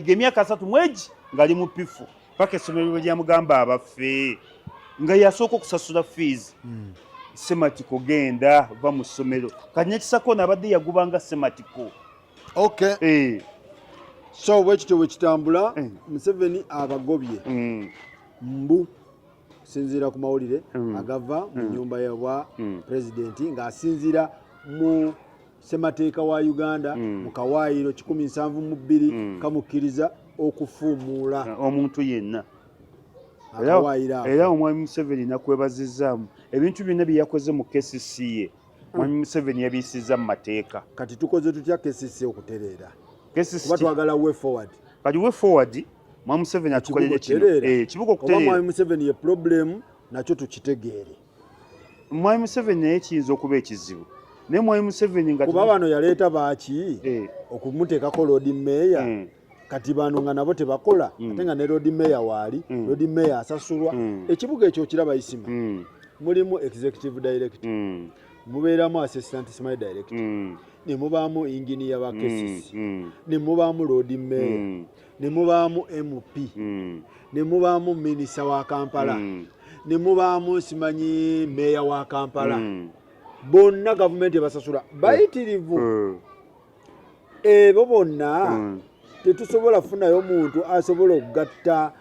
emyaka 3 mwegi ng'ali mu P4 paka essomero bwe lyamugamba abaffe nga yasooka okusasula fees sematiko genda va mu ssomero kati nekisako nabadde yagubanga sematiko. Okay. So bwekityo bwekitambula Museveni abagobye mbu sinzira ku mawulire agava mu nyumba ya pulezidenti ng'asinzira mu ssemateeka wa Uganda mu kawaayiro 172 kamukkiriza okufuumuula omuntu yenna. Era omwami Museveni nakwebazizaamu ebintu byonna bye yakoze mu KCC ye omwami Museveni yabiyisizza mu mateeka. Kati tukoze tutya KCC okutereera kuba twagala way forward. Kati way forward mwami Museveni atukolere kino kibuga okutereera. Mwami Museveni ye problem nakyo tukitegeere. Mwami Museveni naye kiyinza okuba ekizibu naye mwami Museveni nga kuba bano yaleeta baaki okumuteekako Lord Mayor kati bano nga nabo tebakola ate nga ne Lord Mayor waali Lord Mayor asasulwa ekibuga ekyo kiraba isima mulimu executive director mubeeramu assistant smile director ne mubaamu engineer wa KCC ne mubaamu Lord Mayor ne mubaamu MP ne mubaamu minister wa Kampala ne mubaamu simanyi Mayor wa Kampala bonna gavumenti ebasasula bayitirivu ebo bonna tetusobola kufunayo omuntu asobola okugatta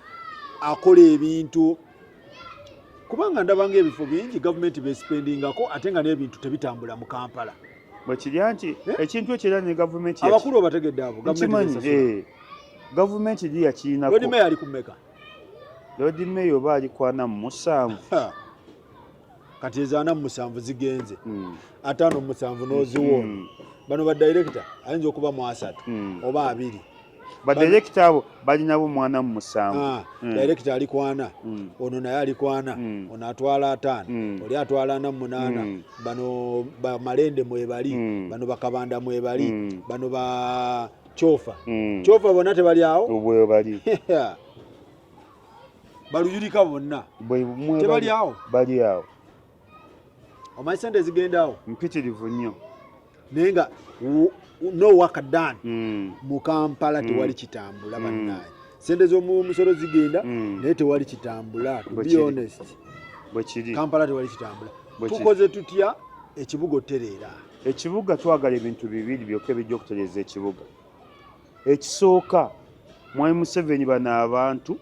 akola ebintu kubanga ndabanga ebifo bingi gavumenti bespendingako ate nga n'ebintu tebitambula mu Kampala bwekirya nti ekintu ekyo ne gavumenti abakulu obategedde abo gavumenti eri yakirinako. Lord Mayor ali ku mmeka? Lord Mayor oba ali ku 47 kati ezo 47 zigenze 57 n'oziwoona bano ba director ayinza okuba mu 3 oba 2 badirekita abo balinabo mwana mu 7 director ali kwana ono naye ali kwana ono atwala 5 oli atwala 8 bano ba Malende mwebali bano bakabanda mwebali bano ba Chofa bonna tebali awo obwe bali baluyulika bonna tebali awo bali awo omanyi sente zigenda awo mpitirivu nnyo naye nga no work done mu Kampala tewali kitambula bannaye sente z'omusolo zigenda naye tewali kitambula to be honest bwekiri Kampala tewali kitambula tukoze tutya ekibuga otereera ekibuga twagala ebintu bibiri byokka bijja okutereeza ekibuga ekisooka mwami Museveni bano abantu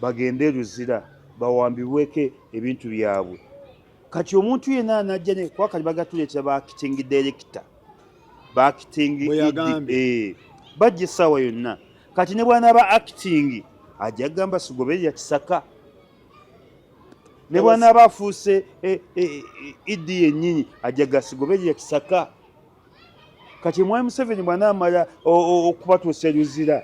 bagende eruzira bawambibweko ebintu byabwe kati omuntu yenna anajja ne kwakali bagatuleetera ba-acting director ba-acting bajja essaawa yonna kati ne bwana ba acting ajja gamba Sigoberera Kisaka ne bwana bafuuse Idi yennyini ajja ga Sigoberera Kisaka kati mwami Museveni bwana amala okubatuusa eruzira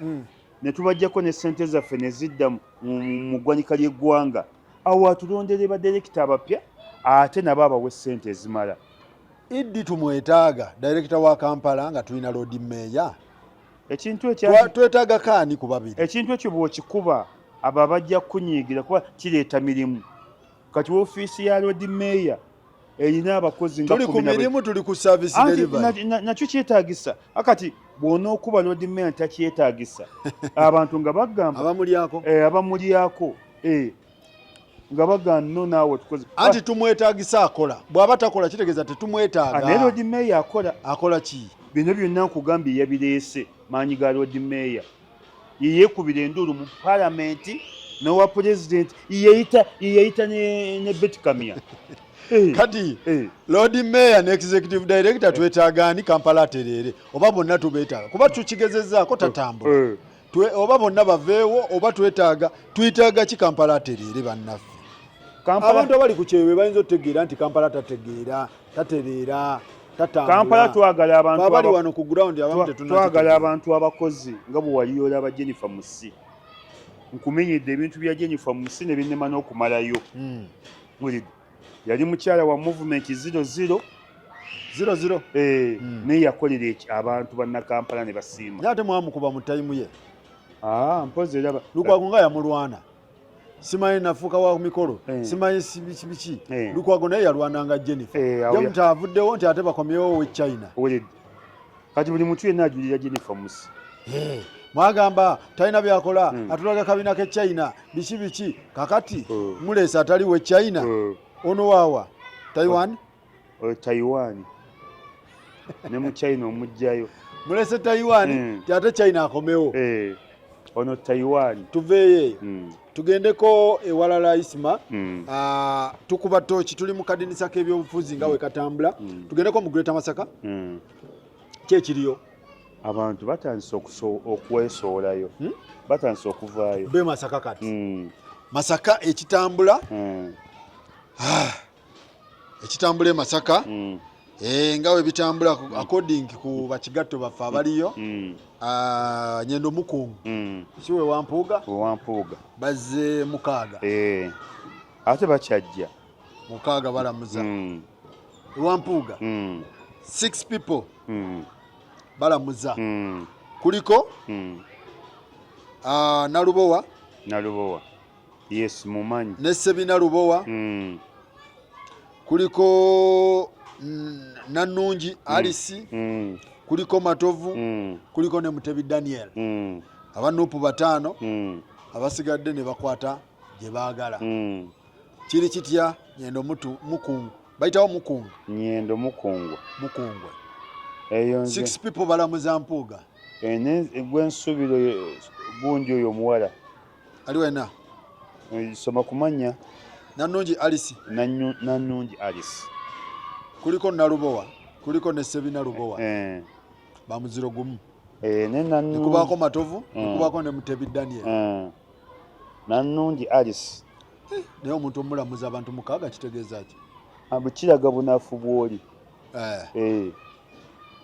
ne tubajjako ne ssente zaffe ne zidda mu ggwanika ly'eggwanga awo atulondere badirekita abapya ate nabo abawe ssente ezimala. Idi tumwetaaga director wa Kampala nga tulina Lord Mayor ekintu ekyo twetaaga kaani ku babiri ekintu ekyo bw'okikuba abo abajja kunyiigira kuba kireeta mirimu kati ofiisi ya Lord Mayor erina abakozi nga tuli ku mirimu tuli ku service delivery nakyo kyetaagisa akati bw'onookuba Lord Mayor takyetaagisa abantu nga bagamba abamulyako nga bagamba no naawe tukoze anti tumwetaagisa akola bw'aba takola kitegeeza tetumwetaaga naye Lord Mayor akola ki bino byonna nkugambye yabireese maanyi ga Lord Mayor yeekubira enduulu mu palamenti n'owa pulezidenti yeyita ne Betkamia kati Lord Mayor ne executive director twetaagaani Kampala atereere oba bonna tubeetaaga kuba tukigezezaako tatambula oba bonna baveewo oba tuyitaaga ki Kampala atereere bannaffe abantu abali ku kyewe bayinza otegeera nti Kampala tategeera tatereera tatambula Kampala twagala abantu abali wano ku ground abamu twagala abantu abakozi nga bwe wali olaba Jennifer Musi nkumenyedde ebintu bya Jennifer Musi ne binnema n'okumalayo yali mukyala wa movement 00 naye yakolera abantu banna Kampala ne basiima ate mwamukuba mu tayimu ye mpozi eraba Lukwago nga yamulwana simanyi nafuuka wa mikolo simanyi biki Lukwago naye yalwananga Jennifer jamuti avuddewo nti ate bakomyewo we China kati buli muntu yenna ajulira Jennifer Musi mwagamba talina byakola atulaga kabina ke China biki kakati muleesa atali we China ono waawa Taiwan Taiwan ne mu China omujjayo mulese Taiwan ate China akomewo ono Taiwan tuveeyo tugendeko ewalala Isma tukuba tochi tuli mu kadinisa k'ebyobufuzi nga we katambula tugendeko mu Greater Masaka kyekiriyo abantu batandise okwesoolayo batandise okuvaayo be Masaka kati Masaka ekitambula ekitambula Masaka nga we bitambula according ku bakigatto baffe abaliyo Nyendo Mukungu siwe Wampuuga bazze mukaaga ate bakyajja mukaaga balamuza Wampuuga 6 people balamuza kuliko Nalubowa yes mumanyi ne Sebina Lubowa kuliko Nannungi Alice kuliko Matovu kuliko ne Mutebi Daniel abanupu batano abasigadde ne bakwata gye baagala kiri kitya Nyendo Mukungu bayitawo Mukungu Nyendo Mukungwe 6 people balamuza Mpuuga gwensubiro gundi oyo omuwala ali wena soma kumanya Nannungi Alice kuliko Nalubowa kuliko ne Sebina Lubowa bamuziro gumu kubako Matovu kubako ne Mutebi Daniel Nannungi Alice naye omuntu omulamuza abantu mukaaga kitegeeza ki abukiraga bunafu bwoli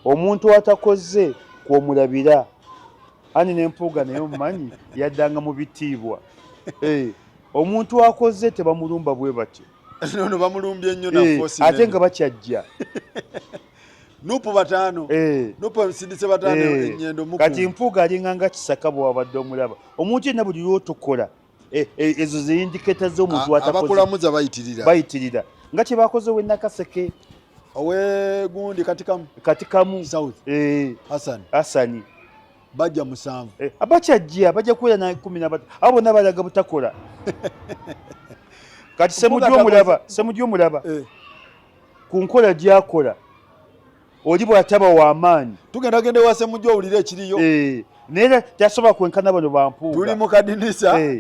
omuntu atakoze kw'omulabira ani n'Empuuga naye omumanyi yaddanga mu bitiibwa omuntu akoze tebamulumba bwe batyo nono bamulumbye nnyo na force ate nga bakyajja nupu batano nupu msindise batano Nyendo Mukungu kati Mpuuga alinganga Kisaka bwabadde omulaba omuntu yenna buli lwotokola ezo ze indicator z'omuntu atakoze abakulamuza bayitirira nga kye bakoze we Nakaseke owe gundi katikamu South Hassan bajja 7 abakyajja bajja kuwera na 13 abo bonna balaga butakola kati semujja omulaba ku nkola gy'akola oli bw'ataba w'amaanyi tugendagende wase mujja owulira ekiriyo naye tasobola kwenkana bano Bampuuga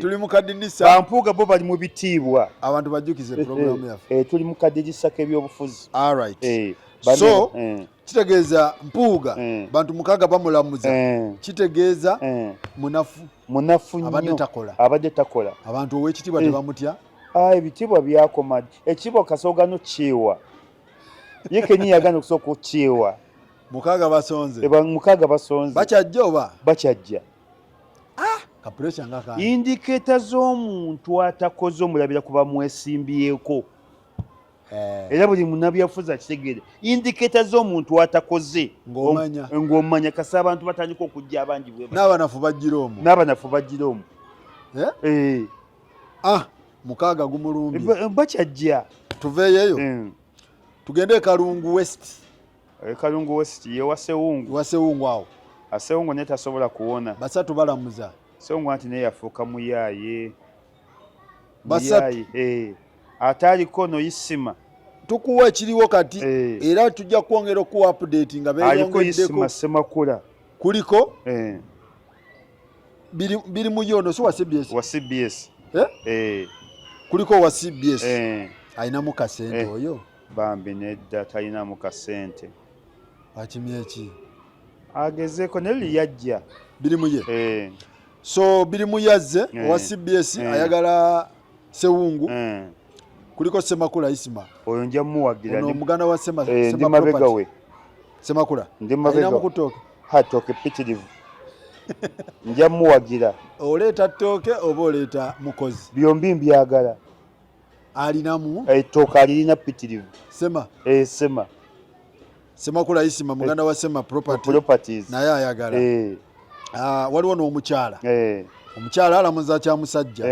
tuli mu kadinisa Bampuuga bo bali mu bitiibwa abantu bajjukize programu yaffe tuli mu kadinisa k'ebyobufuzi so kitegeeza Mpuuga bantu mukaaga bamulamuza kitegeeza munafu nnyo abadde takola abantu ow'ekitiibwa tebamutya ebitiibwa byakoma ekitiibwa kasoogano kyewa ye kenyi yagana okusooka okukyewa mukaaga basonze bakyajja oba bakyajja kapuresha ngaka indiketa z'omuntu atakoze omulabira kuba mwesimbyeko era buli munabyafuza kitegeere indiketa z'omuntu atakoze ng'omanya kasa abantu batandika okujja abangi bwe n'abanafu bajjira omwo mukaaga gumulumbye bakyajja tuveeyo tugende Kalungu West ye Wasewungu awo Asewungu naye tasobola kuwona basatu balamuza Sewungu anti naye yafuuka muyaaye ate aliko Noisima tukuwa ekiriwo kati era tujja kwongera okuwa update nga beeyongeddeko Semakula kuliko biri mu yono si wa CBS kuliko wa CBS ayinamu kasente oyo bambi nedda talinamu kasente akimyeki agezeeko naye yajja biri mu ye so biri mu yazze wa CBS ayagala Sewungu kuliko Semakula Isma oyo nja muwagira ono omuganda wa ndi mabega we Semakula ndi mabega hatoke pitirivu nja muwagira oleeta ttooke oba oleeta mukozi byombi mbyagala alinamu ettooka alirina pitirivu Sema Semakula Isma muganda wa Sema Properties naye ayagala waliwo n'omukyala omukyala alamuza kya musajja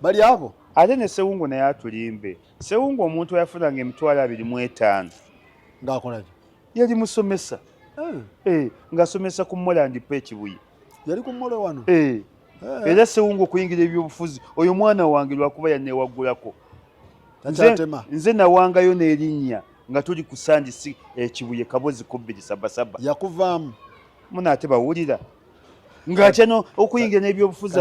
bali abo ate ne Sewungu naye atulimbe Sewungu omuntu yafunanga emitwalo 25 ng'akolaki yali musomesa ng'asomesa ku Moland Pekibuye yali ku Mole wano era Sewungu okuyingira ebyobufuzi oyo mwana wange lwakuba yanneewaggulako nze nawangayo n'erinnya nga tuli ku Sandisi Kibuye Kabozi Kubbiri Sabasaba yakuvaamu munaate bawulira ng'atya no okuyingira n'ebyobufuzi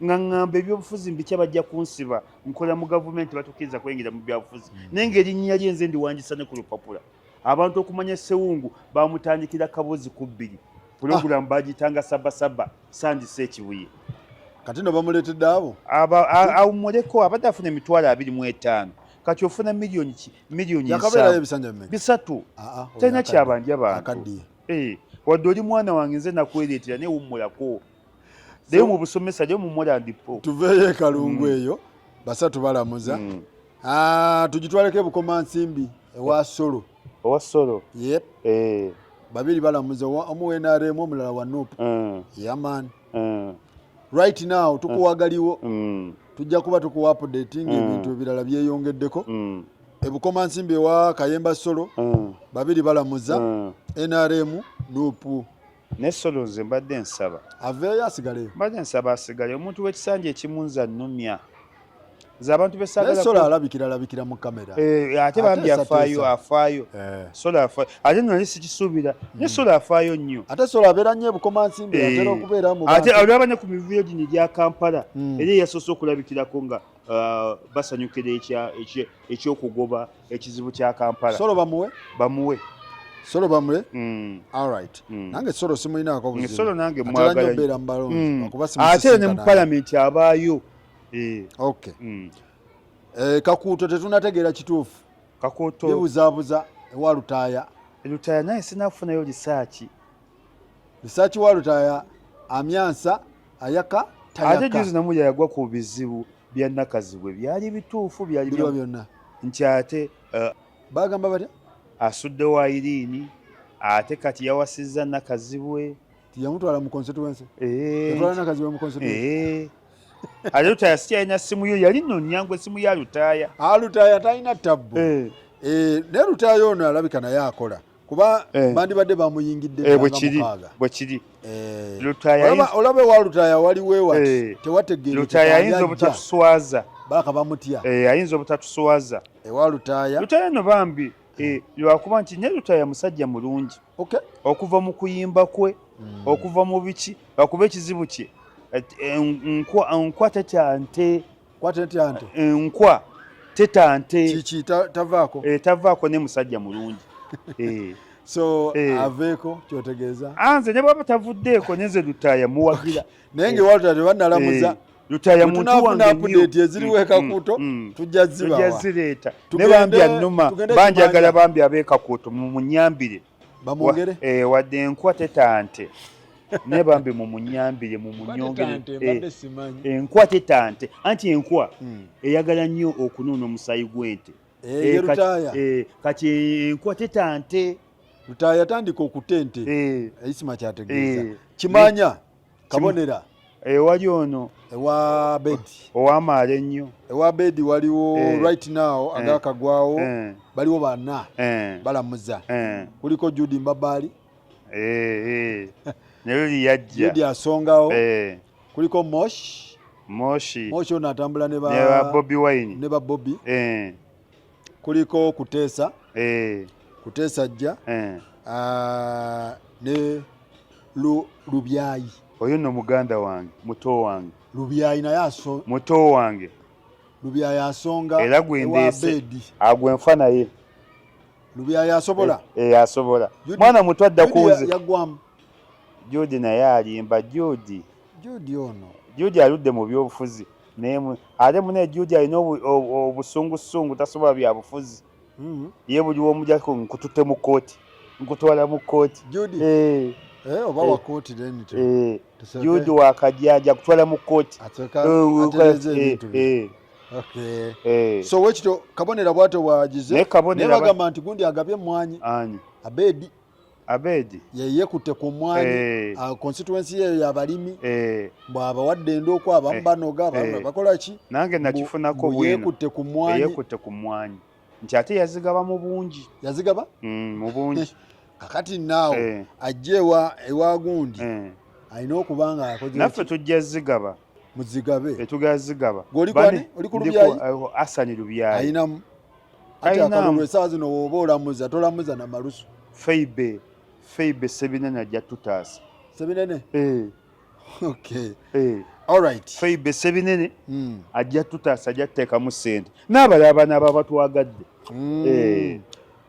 nga ŋŋamba ebyobufuzi mbikya bajja kunsiba nkola mu gavumenti batukkiriza kweyingira mu byabufuzi naye ng'erinnya lye nze ndiwandisa ne ku lupapula abantu okumanya Ssewungu bamutandikira Kabozi Kubbiri pulogulamu bagitanga Sabasaba Sandisi Kibuye kati no bamuleetedde abo awumuleko abadde afuna $25,000 kati ofuna million bisatu talina kyabanja bantu wadde oli mwana wange nze nakwereetera naye wummulako naye mu busomesa naye mumulandipo tuveeyo ekalungu eyo basatu balamuza tugitwaleko ebukomansimbi ewa Solo yep babiri balamuza omu wa NRM omulala wa NUP yaman right now tukuwagaliwo tujja kuba tukuwa updating ebintu ebirala byeyongeddeko ebukomansimbi ewa Kayemba Solo babiri balamuza NRM NUP ne Solo nze mbadde nsaba aveeyo asigaleyo mbadde nsaba asigaleyo omuntu w'ekisanja ekimunza nnumya nze abantu besagala Solo alabikira mu kamera ate bambi afaayo Solo afaayo ate nali sikisuubira ne Solo afaayo nnyo ate Solo abeera nnyo ebukomansimbi atera okubeera mu ate olaba ne ku mivuyo gino egya Kampala era yasoose okulabikirako nga basanyukira ekyokugoba ekizibu kya Kampala Solo bamuwe Solo bamule all right nange Solo simuyinaako buzibu Solo nange mwagala obeera mu balonzi ate ne mu palamenti abaayo okay Kakuuto tetunategeera kituufu Kakuuto bibuzaabuza ewa Lutaaya naye sinakufunayo lisaaki wa Lutaaya amyansa ayaka tayaka ate juzi namulya yagwa ku bizibu bya Nakazibwe byali bituufu byali byonna nti ate bagamba batya asudde wa Irene ate kati yawasizza Nakazibwe tiyamutwala mu constituency yatwala Nakazibwe mu constituency ate Lutaaya si yalina simu yo yali nno Nyangwe simu ya Lutaaya Lutaaya talina tabbu ne Lutaaya ono alabika naye akola kuba bandibadde bamuyingidde bwe kiri olabe wa Lutaaya waliwe wati tewategeere Lutaaya ayinza obutatuswaza baka bamutya ayinza obutatuswaza ewa Lutaaya no bambi lwakuba nti ne Lutaaya musajja mulungi okuva mu kuyimba kwe okuva mu biki lwakuba ekizibu kye enkwa tetante enkwa tetante kiki tavaako ne musajja mulungi so aveeko kyotegeeza anze ne bwaba tavuddeeko neze Lutaaya muwagira naye nge Walter tebannalamuza Lutaaya muntu wange update eziriwo Kakuuto tujja zireeta ne bambi annuma banjagala bambi ab'Ekakuuto mumunyambire bamwogere wadde enkwa tetante ne bambi mumunyambire mumunyongere enkwa tetante anti enkwa eyagala nnyo okunuuna omusayi gw'ente kati enkwa tetante Lutaaya yatandika okutente eyisima kyategeeza kimanya kabonera wali ono ewa Bedi ow'amaala ennyo ewa Bedi waliwo right now agakagwawo baliwo bana balamuza kuliko Judy Mbabali naye yajja Judy asongawo kuliko Moshi ono atambula ne ba Bobby Wine ne ba Bobby kuliko Kuteesa ajja ne Lubyayi oyo nno muganda wange muto wange Lubyayi naye muto wange Lubyayi asonga era gwendeese agwenfa naye Lubyayi asobola asobola mwana muto adda kuuze yagwamu Judy naye alimba Judy aludde mu byobufuzi ate mune Judy alina obusungusungu tasobola bya bufuzi ye buli womujjako nkutute mu kooti nkutwala mu kooti oba wa kooti Judy wakajjaja kutwala mu kooti so wekito kabonera bwato bwagize naye bagamba nti gundi agabye emmwanyi Abedi yekutte ku mmwanyi constituency yeyo yabalimi bw'abawadde endoko abamu banoga abamu bakola ki nange nakifunako bwino yekutte ku mmwanyi nti ate yazigaba mu bungi mu bungi kakati naawe ajja ewa gundi alina okuba nga akoze naffe tujja zigaba muzigabe tugazigaba goli kwani oli ku Lubyayi Hassan Lubyayi ayinamu ate akalulu esaazi no woba olamuza tolamuza na malusu Feibe Sebinene ajja tutaasa Sebinene okay all right Feibe Sebinene ajja tutaasa ajja tuteekamu ssente n'abalaba n'ababatwagadde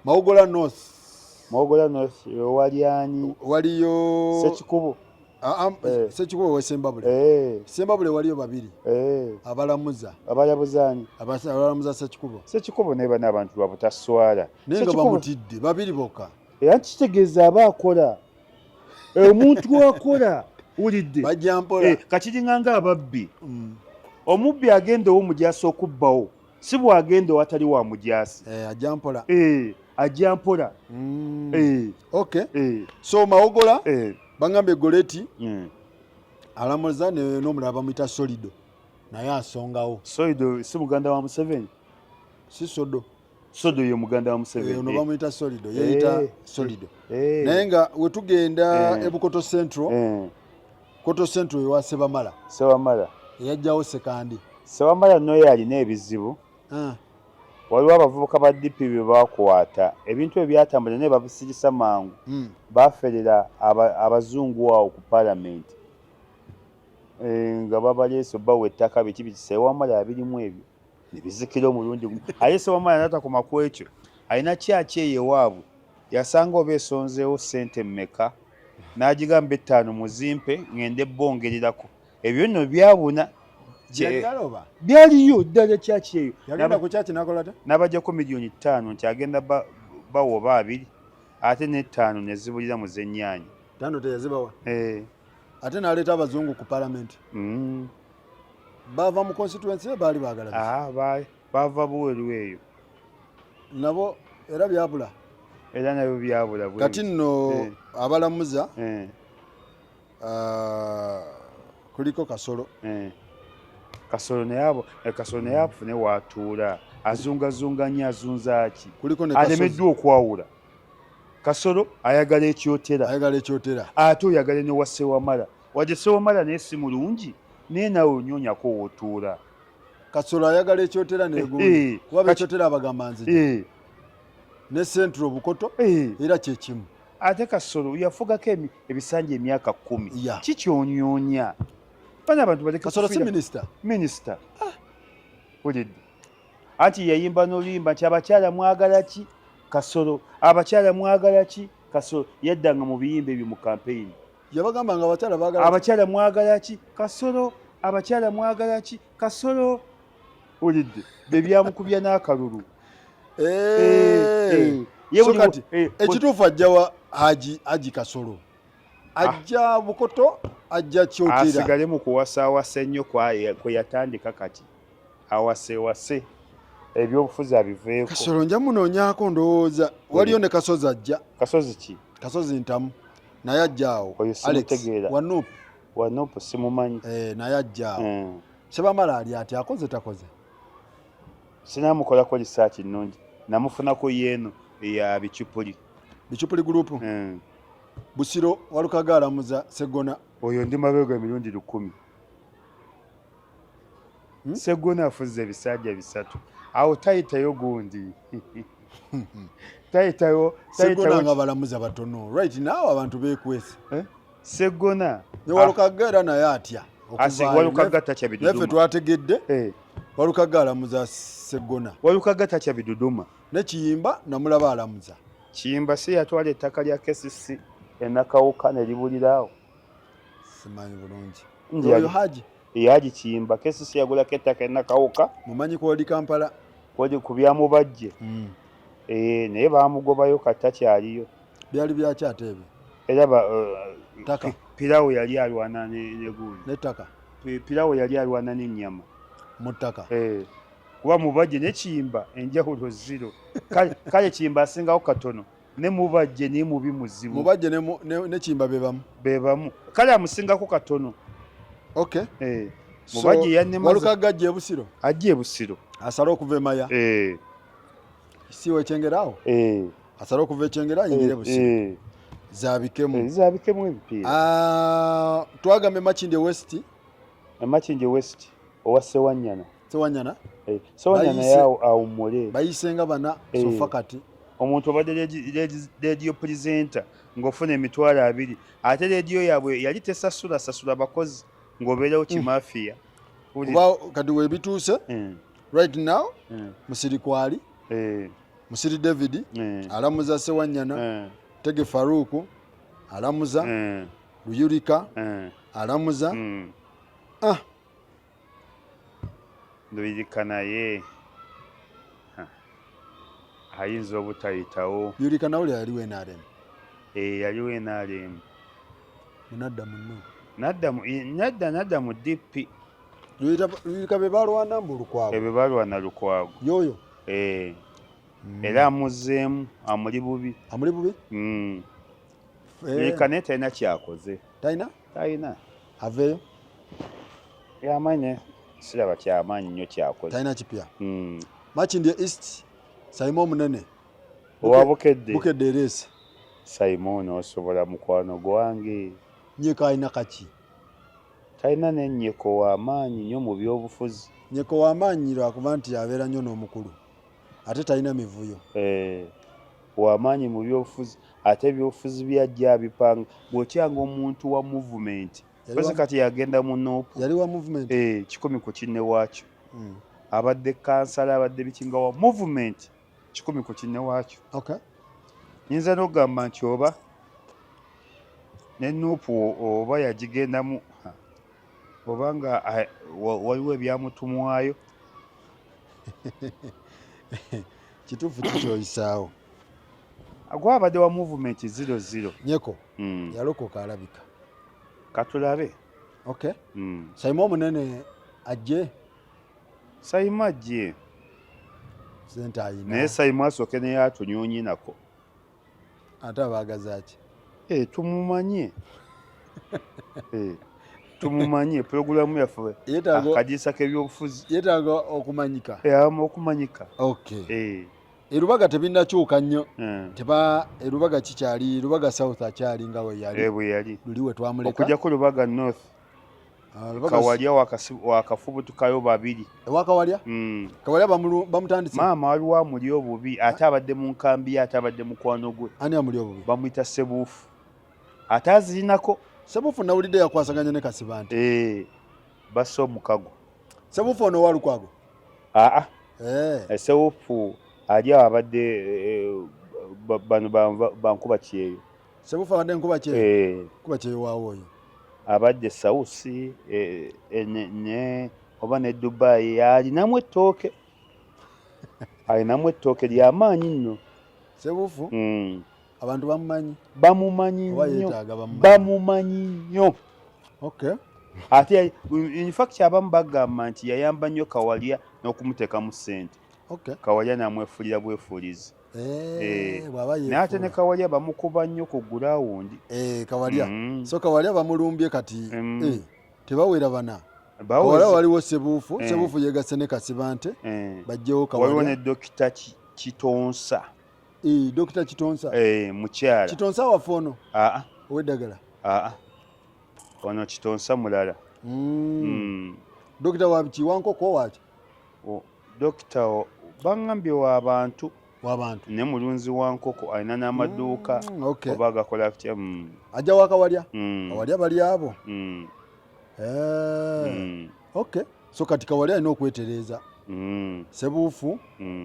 Mawugola North wali ani waliyo Sekikubo Sekikubo we Sembabule Sembabule waliyo babiri abalamuza abalabuzaani abalamuza Sekikubo ne bana abantu babutaswala nenga bamutidde babiri bokka kitegeeza aba akola omuntu akola wulidde bajjampola kakiringanga ababbi omubbi agenda ow'omujaasi okubbawo si bw'agenda owatali wa mujaasi ajjampola ajjampola okay so Mawugola baŋŋambe Goleti alamuza n'omulala bamuyita Solido naye asongawo Solido si muganda wa Museveni si Sodo ye muganda wa Museveni ono bamuyita Solido yeyita Solido naye nga wetugenda ebukoto Central Koto Central ewa Sebamala eyajjawo sekandi Sebamala noyo alina ebizibu waliwo abavubuka ba DP bye bakwata ebintu ebyatambula naye babisirisa mangu baferera abazungu awo ku palamenti nga babaleese bawa ettaka biki Sebamala abirimu ebyo nebizikira omulundi gumu aye Sebamala natakoma ku ekyo alina kyaki eyo ewaabwe yasanga oba esonzeewo ssente mmeka n'agigamba 5 muzimpe ngende bongererako ebyo nno byabuna byaliyo ddala kyaki eyo n'abajjako $5 nti agenda bawa oba 2 ate ne5 ne zibulira mu z'ennyaanya 5 teyazibawa ate n'aleeta abazungu ku palamenti bava mu constituency baali baagala bava buweru eyo nabo era byabula nabyo byabula kati nno abalamuza kuliko Kasolo naye afune watuula azungazunga azunza ki alemeddwa okwawula Kasolo ayagala ekyotera ate oyagala ne wa Sewamala wajja Sewamala naye si mulungi naye nawe onyonyako wootuula Kasolo ayagala ekyotera negundi kuba ekyotera abagamba nzije ne Central Bukoto era kyekimu ate Kasolo yafugako ebisanja emyaka 10 kikyonyonya bana abantu baleka Kasolo si minisita wulidde anti yayimba n'oluyimba nti abakyala mwagala ki Kasolo abakyala mwagala ki Kasolo yaddanga mu biyimba ebyo mu kampeyini yabagamba nga abakyala mwagala ki Kasolo abakyala mwagala ki Kasolo wulidde bebyamukubya n'akalulu ekituufu ajjawa Haji Kasolo ajja Bukoto ajja kyotera asigale mu kuwasaawasa ennyo kwe yatandika kati awasewase ebyobufuzi abiveeko Kasolo nja munoonyaako ndowooza waliyo ne Kasozi ajja Kasozi ki Kasozi Ntamu naye ajja awo Alex Wanupu simumanyi naye ajja awo Sebamala ali ati akoze takoze sinamukolako lisaaki nnungi namufunako yeeno ya Bichupuli gurupu Busiro Walukaga alamuza Segona oyo ndi mabega emirundi 10 Segona afuze ebisajja 3 awo tayitayo gundi tayitayo nga balamuza batono right now abantu bekwese Segona ne Walukaga era naye atya Walukaga tacha biduduma nefe twategedde Walukaga alamuza Segona Walukaga tacha biduduma ne Kiyimba namulaba alamuza Kiyimba si yatwala ettaka lya KCC enakawuka ne libulirawo simanyi bulungi oyo Haji Kiyimba KCC yagulako ettaka enakawuka mumanyi kwoli Kampala kwoli ku byamubajje naye baamugobayo katakyaliyo byali byakyate ebyo era taka Pirawo yali alwana negundi nettaka Pirawo yali alwana n'ennyama mu ttaka kuba mubajje ne Kiyimba enjawulo 0 kale Kiyimba asingawo katono ne mubajje ni mubi muzibu mubajje ne Kiyimba bebamu kale amusingako katono okay mubajje yanne Walukaga ajje Busiro asala okuva emaya siwe Kyengerawo asala okuva Kyengera yingire Busiro zabikemu ebipiira twagambe Makindye West Makindye West owa Sewanyana Sewanyana yawo awumule bayisenga bana sofa kati omuntu obadde radio presenter ng'ofuna emitwalo 2 ate radio yaabwe yali tesasula bakozi ng'obeerawo kimafiya oba kati weebituuse right now Musiri Kwali Musiri David alamuza Sewanyana Tege Faruku alamuza Luyurika alamuza Luyurika naye ayinza obutayitawo. Luyurika nawe yaliwo NRM. Yaliwo NRM. Munadda munno. Nadda mu DP. Luyurika be balwana mbu Lukwago. Be balwana Lukwago. Yoyo. Era amuzeemu amuli bubi. Amuli bubi? Luyurika naye talina kyakoze. Talina. Aveeyo. Yamanye siraba kyamaanyi nnyo kyakoze. Talina kipya. Makindye East Simon Munene. Owa Bukedde. Bukedde erese. Simon osobola mukwano gwange. Nyeko alina kaki? Talina n'ennyeko w'amaanyi nnyo mu by'obufuzi. Nyeko w'amaanyi lwakuba nti abeera nnyo n'omukulu. Ate talina mivuyo. W'amaanyi mu by'obufuzi ate ebyobufuzi byajja abipanga bw'okyanga omuntu wa movement. Koze kati yagenda mu Nopu. Yali wa movement? 114 waakyo. Abadde kansala abadde bikinga wa movement 114 waakyo. Okay. Nyinza n'okugamba nti oba ne Nopu oba yagigendamu obanga waliwo ebyamutumwayo. Kituufu kikyoyisaawo. Gwabadde wa movement 00. Nyeko yalokoka alabika. Katulabe. Okay. Simon Munene ajje. Simon ajje. Sente ayina. Naye Simon asooke ne yatunyonyi nako. Ate abaagaza ki? Tumumanye. Tumumanye programu yaffe. Akadiisa k'ebyobufuzi. Yeetaaga okumanyika. Okumanyika. Okay. Erubaga tebinnakyuka nnyo. Erubaga kikyali, Rubaga South akyali nga we yali. Bwe yali. Luli we twamuleka. Okujja ku Rubaga North. Kawalya wakafubutukayo babiri. Ewakawalya? Kawalya bamutandise? Maama waliwo amuli obubi ate abadde mu nkambi ate abadde mukwano gwe. Ani amuli obubi? Bamuyita Sebuufu. Ate azirinako. Sebuufu nawulidde yakwasaganya ne Kasibante. Basse omukago. Sebuufu ono wa Lukwago? Sebuufu ali abadde bano bankuba kyeyo. Sebuufu abadde nkuba kyeyo? Kuba kyeyo waawo oyo. Abadde Sausi oba ne Dubai alinamu ettooke. Alinamu ettooke ly'amaanyi nno. Sebuufu? Abantu bamumanyi? Bamumanyi nnyo. Okay. Ate in fact abamu bagamba nti yayamba nnyo Kawalya n'okumuteekamu ssente. Okay. Kawalya n'amwefulira bwefulizi. Naye ate ne Kawalya bamukuba nnyo ku gulawundi. Kawalya. So Kawalya bamulumbye kati tebawera bana. Kawalya waliwo Sebuufu. Sebuufu yegasse ne Kasibante. Bajjewo Kawalya. Waliwo ne Dokita Kitonsa. Dokita Kitonsa. Mukyala. Kitonsa waffe ono? Ow'eddagala? Ono Kitonsa mulala. Dokita wabiki Wankoko waki? Dokita bangambye w'abantu. Ne mulunzi wa nkoko alina n'amaduuka oba agakola kutya. Ajja wa Kawalya? Kawalya bali abo. Okay. So kati Kawalya alina okwetereeza. Sebuufu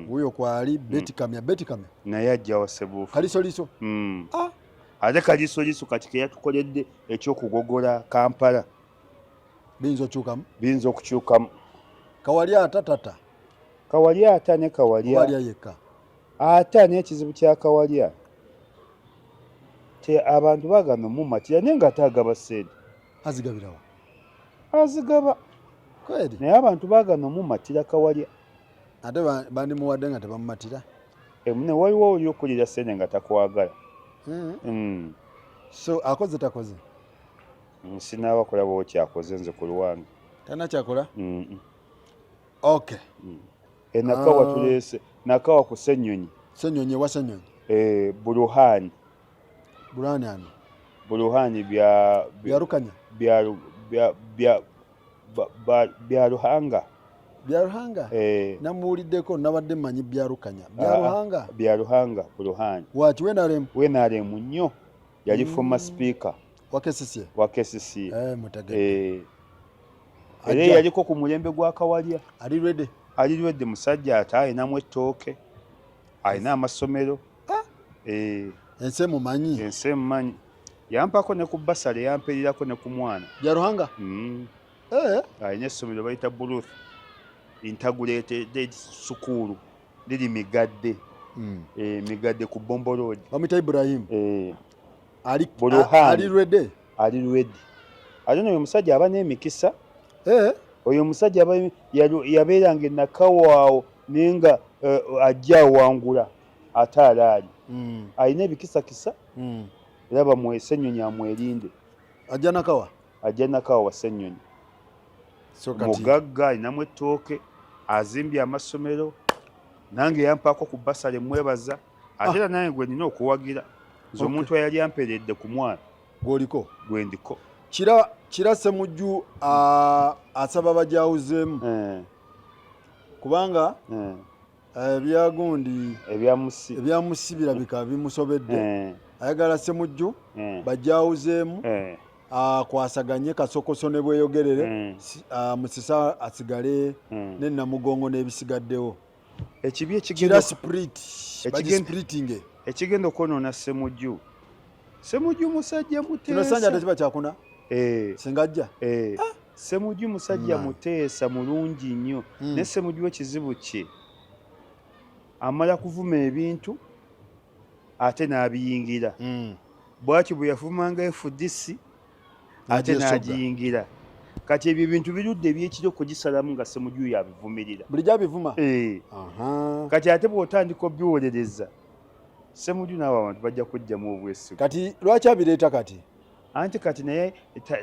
wuyo kwali Betikamya. Betikamya naye ajjawo Sebuufu. Kalisoliso. Ate Kalisoliso kati ke yatukoledde ekyokugogola Kampala. Biyinza okukyukamu. Kawalya atatata. Kawalya ata ne Kawalya yekka. Ate n'ekizibu kya Kawalya abantu bagana mumatira naye nga taagaba ssente. Azigabirawa? Azigaba. Kweli? Naye abantu bagana mumatira Kawalya. Ate bandimuwadde nga tebamumatira? Ne waliwo oli okulira ssente nga takwagala. So akoze takoze? Sinaaba kulaba kyakoze nze ku lwange. Tana kyakola? Okay. Nakawa tuleese. Nakawa ku Ssenyonyi. Ssenyonyi wa Ssenyonyi? Buruhani. Buruhani ani? Buruhani bya Rukanya? Byaruhanga. Byaruhanga namuwuliddeko nabadde mmanyi Byarukanya. Byaruhanga ku Luhanyi. Waki wenaremu nnyo yali former speaker wa KCCA. Era yaliko ku mulembe gwa Kawalya. Ali ready musajja ate alinamu ettooke, alina amasomero. Ense mumanyi. Yampako ne ku basale yampeerirako ne ku mwana. Byaruhanga? Alina essomero bayita Buluth Integrated School liri Migadde. Migadde ku Bombo Road. Bamuyita Ibrahim. Ali ready? Ali ready. Alina oyo musajja aba n'emikisa. Oyo musajja yabeeranga Nakawaawo nenga ajja wangula ate alaali. Alina ebikisakisa. Era bamuwe Ssenyonyi amwerinde. Ajja Nakawa Ssenyonyi. Mugagga alinamu ettooke, azimbye amasomero, nange yampaako ku basale mwebaza. Ate era nange gwe nina okuwagira. Nze omuntu eyali ampeeredde ku mwana. Gwe ndiko. Kira Ssemujju asaba bajawuzeemu. Kubanga ebyagundi ebyamusi birabika bimusobedde. Ayagala Ssemujju bajawuzeemu kwasaganye Kasokoso ne Bweyogerere Musisa asigale ne Namugongo n'ebisigaddewo. Ekibi ekigenda splitting ekigenda okwonoona Ssemujju musajja muteesa. Kino Sanja tekiba kyakuna. Sengajja. Ssemujju musajja muteesa mulungi nnyo. Ne Ssemujju ekizibu kye amala kuvuma ebintu ate n'abiyingira. Bwaki bwe yafumanga FDC ate n'agiyingira. Kati ebyo bintu birudde ebyekiro kugisalamu nga Ssemujju yabivumirira. Bulijjo abivuma. Kati ate bw'otandika obyowolereza Ssemujju n'abo abantu bajja kujjamu obwesigwa. Kati lwaki abireeta kati? Anti kati naye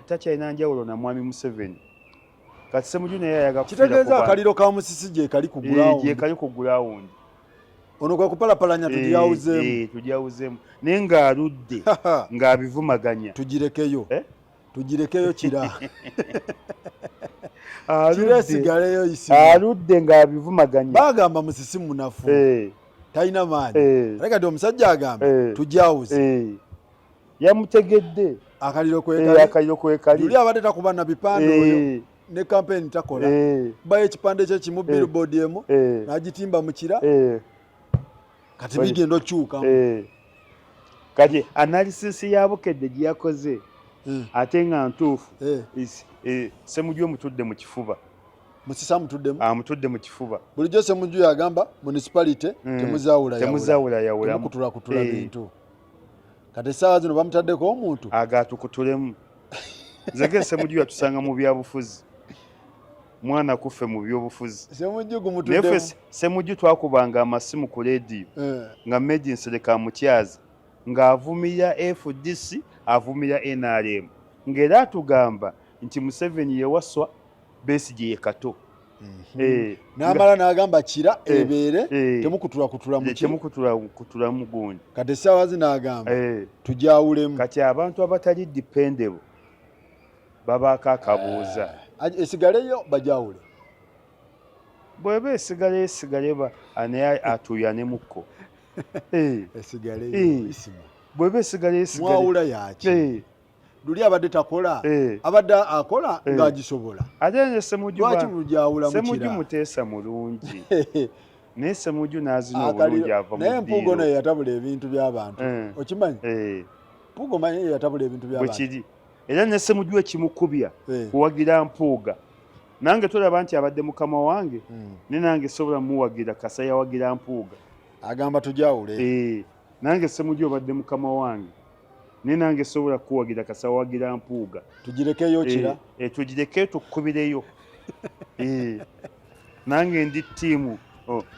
takyalina njawulo na Mwami Museveni. Kati Ssemujju naye ayaga kitegeeza akaliro ka Musisi gye kali ku ground. Kali ku ground. Ono kwa kupalapalanya tudyawuzeemu. Tudyawuzeemu. Naye ng'aludde ng'abivumaganya. Tugirekeyo. Tugirekeyo kira. Kiresigaleyo isimu. Aludde ng'abivumaganya. Bagamba Musisi munafu. Talina maanyi. Ate omusajja agamba tudyawuze. Yamutegedde. Akaliro kwekali. Yuli abadde takuba na bipande oyo. Ne campaign takola. Baye ekipande kye kimu billboard emu n'agitimba mu kira. Kati bigenda okyuka. Kati analysis ya Bukedde gye yakoze ate nga ntuufu. Ssemujju mutudde mu kifuba. Musisa mutuddemu? Amutudde mu kifuba. Bulijjo Ssemujju yagamba municipality temuzaawula yawula. Kutula bintu. Kati essaawa zino bamutaddeko omuntu agatukutulemu. Nzege Ssemujju yatusanga mu byabufuzi. Mwana kuffe mu byobufuzi. Ssemujju gumutuddemu. Ssemujju twakubanga amasimu ku leediyo nga Meji Nsereka Mutyaza ng'avumira FDC avumira NRM ng'era atugamba nti Museveni yewaswa Besigye ye kato. N'amala n'agamba kira ebeere temukutula mu gundi. Kati essaawa zino agamba tujawulemu. Kati abantu abatali dependable babaako akabuuza. Esigaleyo bajawule. Bw'eba esigale naye atuuyanemukko. Esigaleyo isimu. Bw'eba esigale mwawula yaki. Luli abadde takola abadde akola ng'agisobola. Ate ne Ssemujju lwaki mujawula mu kira? Ssemujju muteesa mulungi. Naye Ssemujju n'azina obulungi ava mu ddiiro. Naye Mpuugo naye yatabula ebintu by'abantu. Okimanyi? Mpuugo manyi yatabula ebintu by'abantu. Bwekiri. Era ne Ssemujju ekimukubya kuwagira Mpuuga. Nange tolaba nti abadde mukama wange ne nange sobola muwagira Kasa yawagira Mpuuga. Agamba tujawule. Nange Ssemujju obadde mukama wange. Ne nange sobola kuwagira Kasa wagira Mpuuga. Tugirekeyo kira. Tugirekeyo tukubireyo. Nange ndi tiimu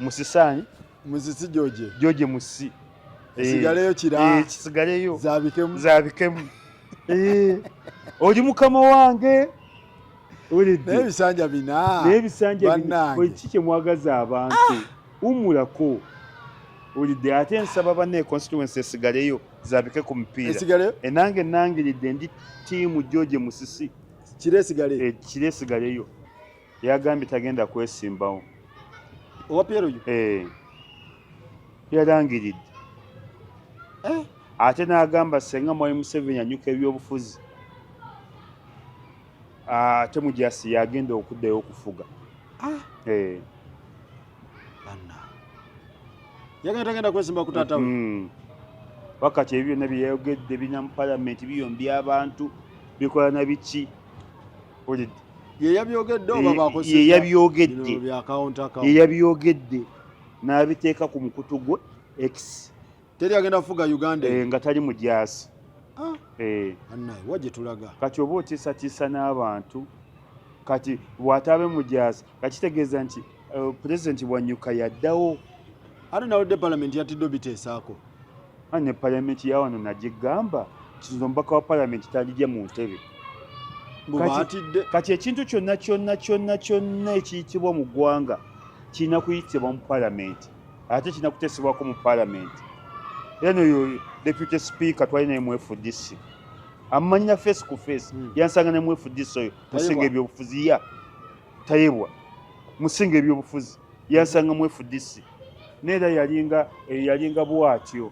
Musisaanyi. Musisi George Musi. Esigaleyo kira. Kisigaleyo. Zaabikemu. Oli mukama wange. N'ebisanja bina. N'ebisanja bina. Kiki mwagaza abantu. Umulako. Olidde ate nsaba banne constituency esigaleyo zaabike ku mupiira. Nange nangiridde ndi tiimu George Musisi. kireesigaleyo yagambye tagenda kwesimbawo owa Pierre oyo yalangiridde ate n'agamba senga Mwai Museveni anyuka ebyobufuzi ate Mujaasi yagenda okuddayo okufuga yagenda tagenda kwesimba ku taata we wakati ebyo byonna byeyayogedde bina mu palamenti biyombya abantu bikola na biki yeyabyogedde n'abiteeka ku mukutu gwe X teri agenda kufuga Uganda nga tali Mujaasi wajje tulaga kati oba otiisatiisa n'abantu kati bw'ataabe Mujaasi kakitegeeza nti pulezidenti Bwanyuka yaddawo ate nawulidde palamenti yatidde obiteesaako ne palamenti ya wano nagigamba kizo mbaka wa palamenti talijja mu ntebe kati ekintu kyonna ekiyitibwa mu ggwanga kirina kuyitibwa mu palamenti ate kirina kuteesebwako mu palamenti era noyo deputy speaker twali naye mu FDC amumanyina face ku face yansanga ne mu FDC oyo musinga ebyobufuzi tayebwa musinga ebyobufuzi yansanga mu FDC neera yalinga bwatyo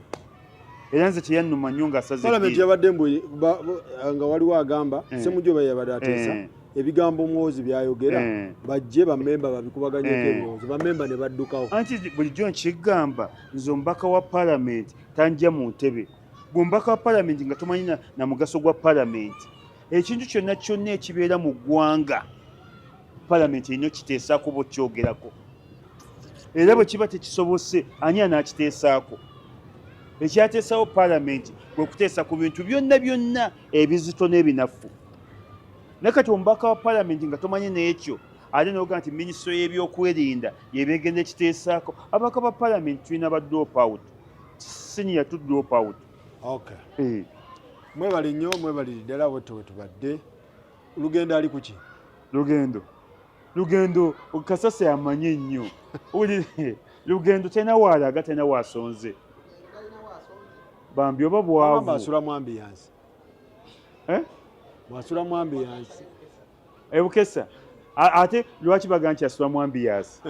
era nze teyannuma nnyo ng'asaze palamenti yabadde nga waliwo agamba Ssemujjoba yabadde ateesa ebigambo omwozi byayogera bajje bammemba babikubaganyeko ebirowoozo bammemba ne baddukawo anti bulijjo nkigamba nze omubaka wa palamenti tanjja mu ntebe gwe omubaka wa palamenti nga tomanyi na mugaso gwa palamenti ekintu kyonna ekibeera mu ggwanga palamenti erina okiteesaako oba okyogerako era bwe kiba tekisobose ani anaakiteesaako ekyateesawo palamenti kwe kuteesa ku bintu byonna ebizito n'ebinafu naye kati omubaka wa palamenti nga tomanyi n'ekyo ate noga nti minisitule y'ebyokwerinda yebegenda ekiteesaako ababaka ba palamenti tulina ba drop out siniya tu drop out mwebale nnyo mwebalire ddala bwetto bwe tubadde lugendo ali kuki lugendo Kasasa yamanye nnyo lugendo tena waalaga tena wasonze bambi oba bwavu asula mu ambiyansi mwasula mu ambiyansi Bukesa ate lwaki baga nti asula mu ambiyansi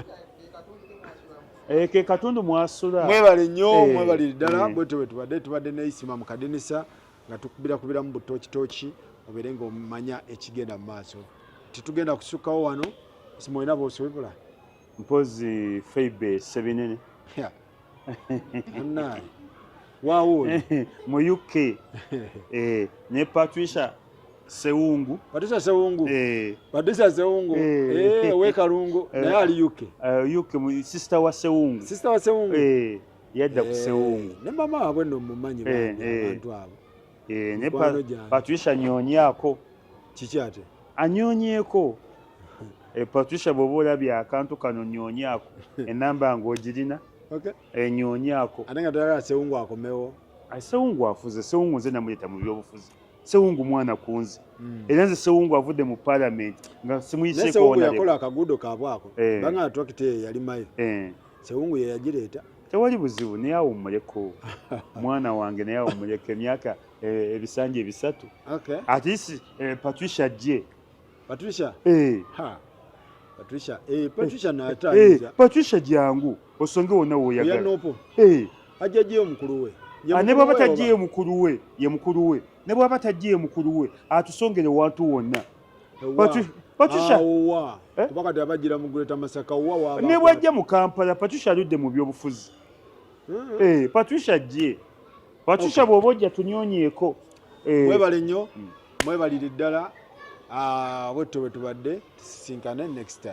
ke katundu mwasula mwebale nnyo mwebalire ddala bwetto bwe tubadde neisima mu kadinisa nga tukubira mu butooki obeere nga omanya ekigenda mu maaso titugenda kusukkawo wano simulina boosobula mpozi Feibe Sebinene annaye waawo mu UK ne Patricia Sewungu owekalungu naye ali UK sister wa Sewungu yadda ku Sewungu ne mama waabwe nno mumanyi abantu abo ne Patricia nyonyako kiki ate anyonyeeko Patricia bw'oba olabye akantu kano nyonyako enamba ng'ogirina enyonyako ate nga tolagala Sewungu akomewo Sewungu afuze Sewungu nze namuyita mu byobufuzi Sewungu mwana kunzi era nze Sewungu avudde mu palamenti nga simuyise Sewungu yakola akagudo kaabwako banga tractor yali mayo Sewungu ye yagireeta tewali buzibu naye awummuleko mwana wange naye awummuleko emyaka ebisanja 3 at least Patricia gye Patricia jangu osonge wonna woyagala ajjajeyo mukulu we ne bwaba tajjeyo mukulu we ye mukulu we ne bwaba tajjeyo mukulu we atusongere wantu wonna Patricia kubanga tabajjira mu Greater Masaka wa ne bwajja mu Kampala Patricia aludde mu byobufuzi Patricia gye Patricia bw'oba ojja tunyonyeeko mwebale nnyo mwebalire ddala bwetto bwe tubadde tusinkane next time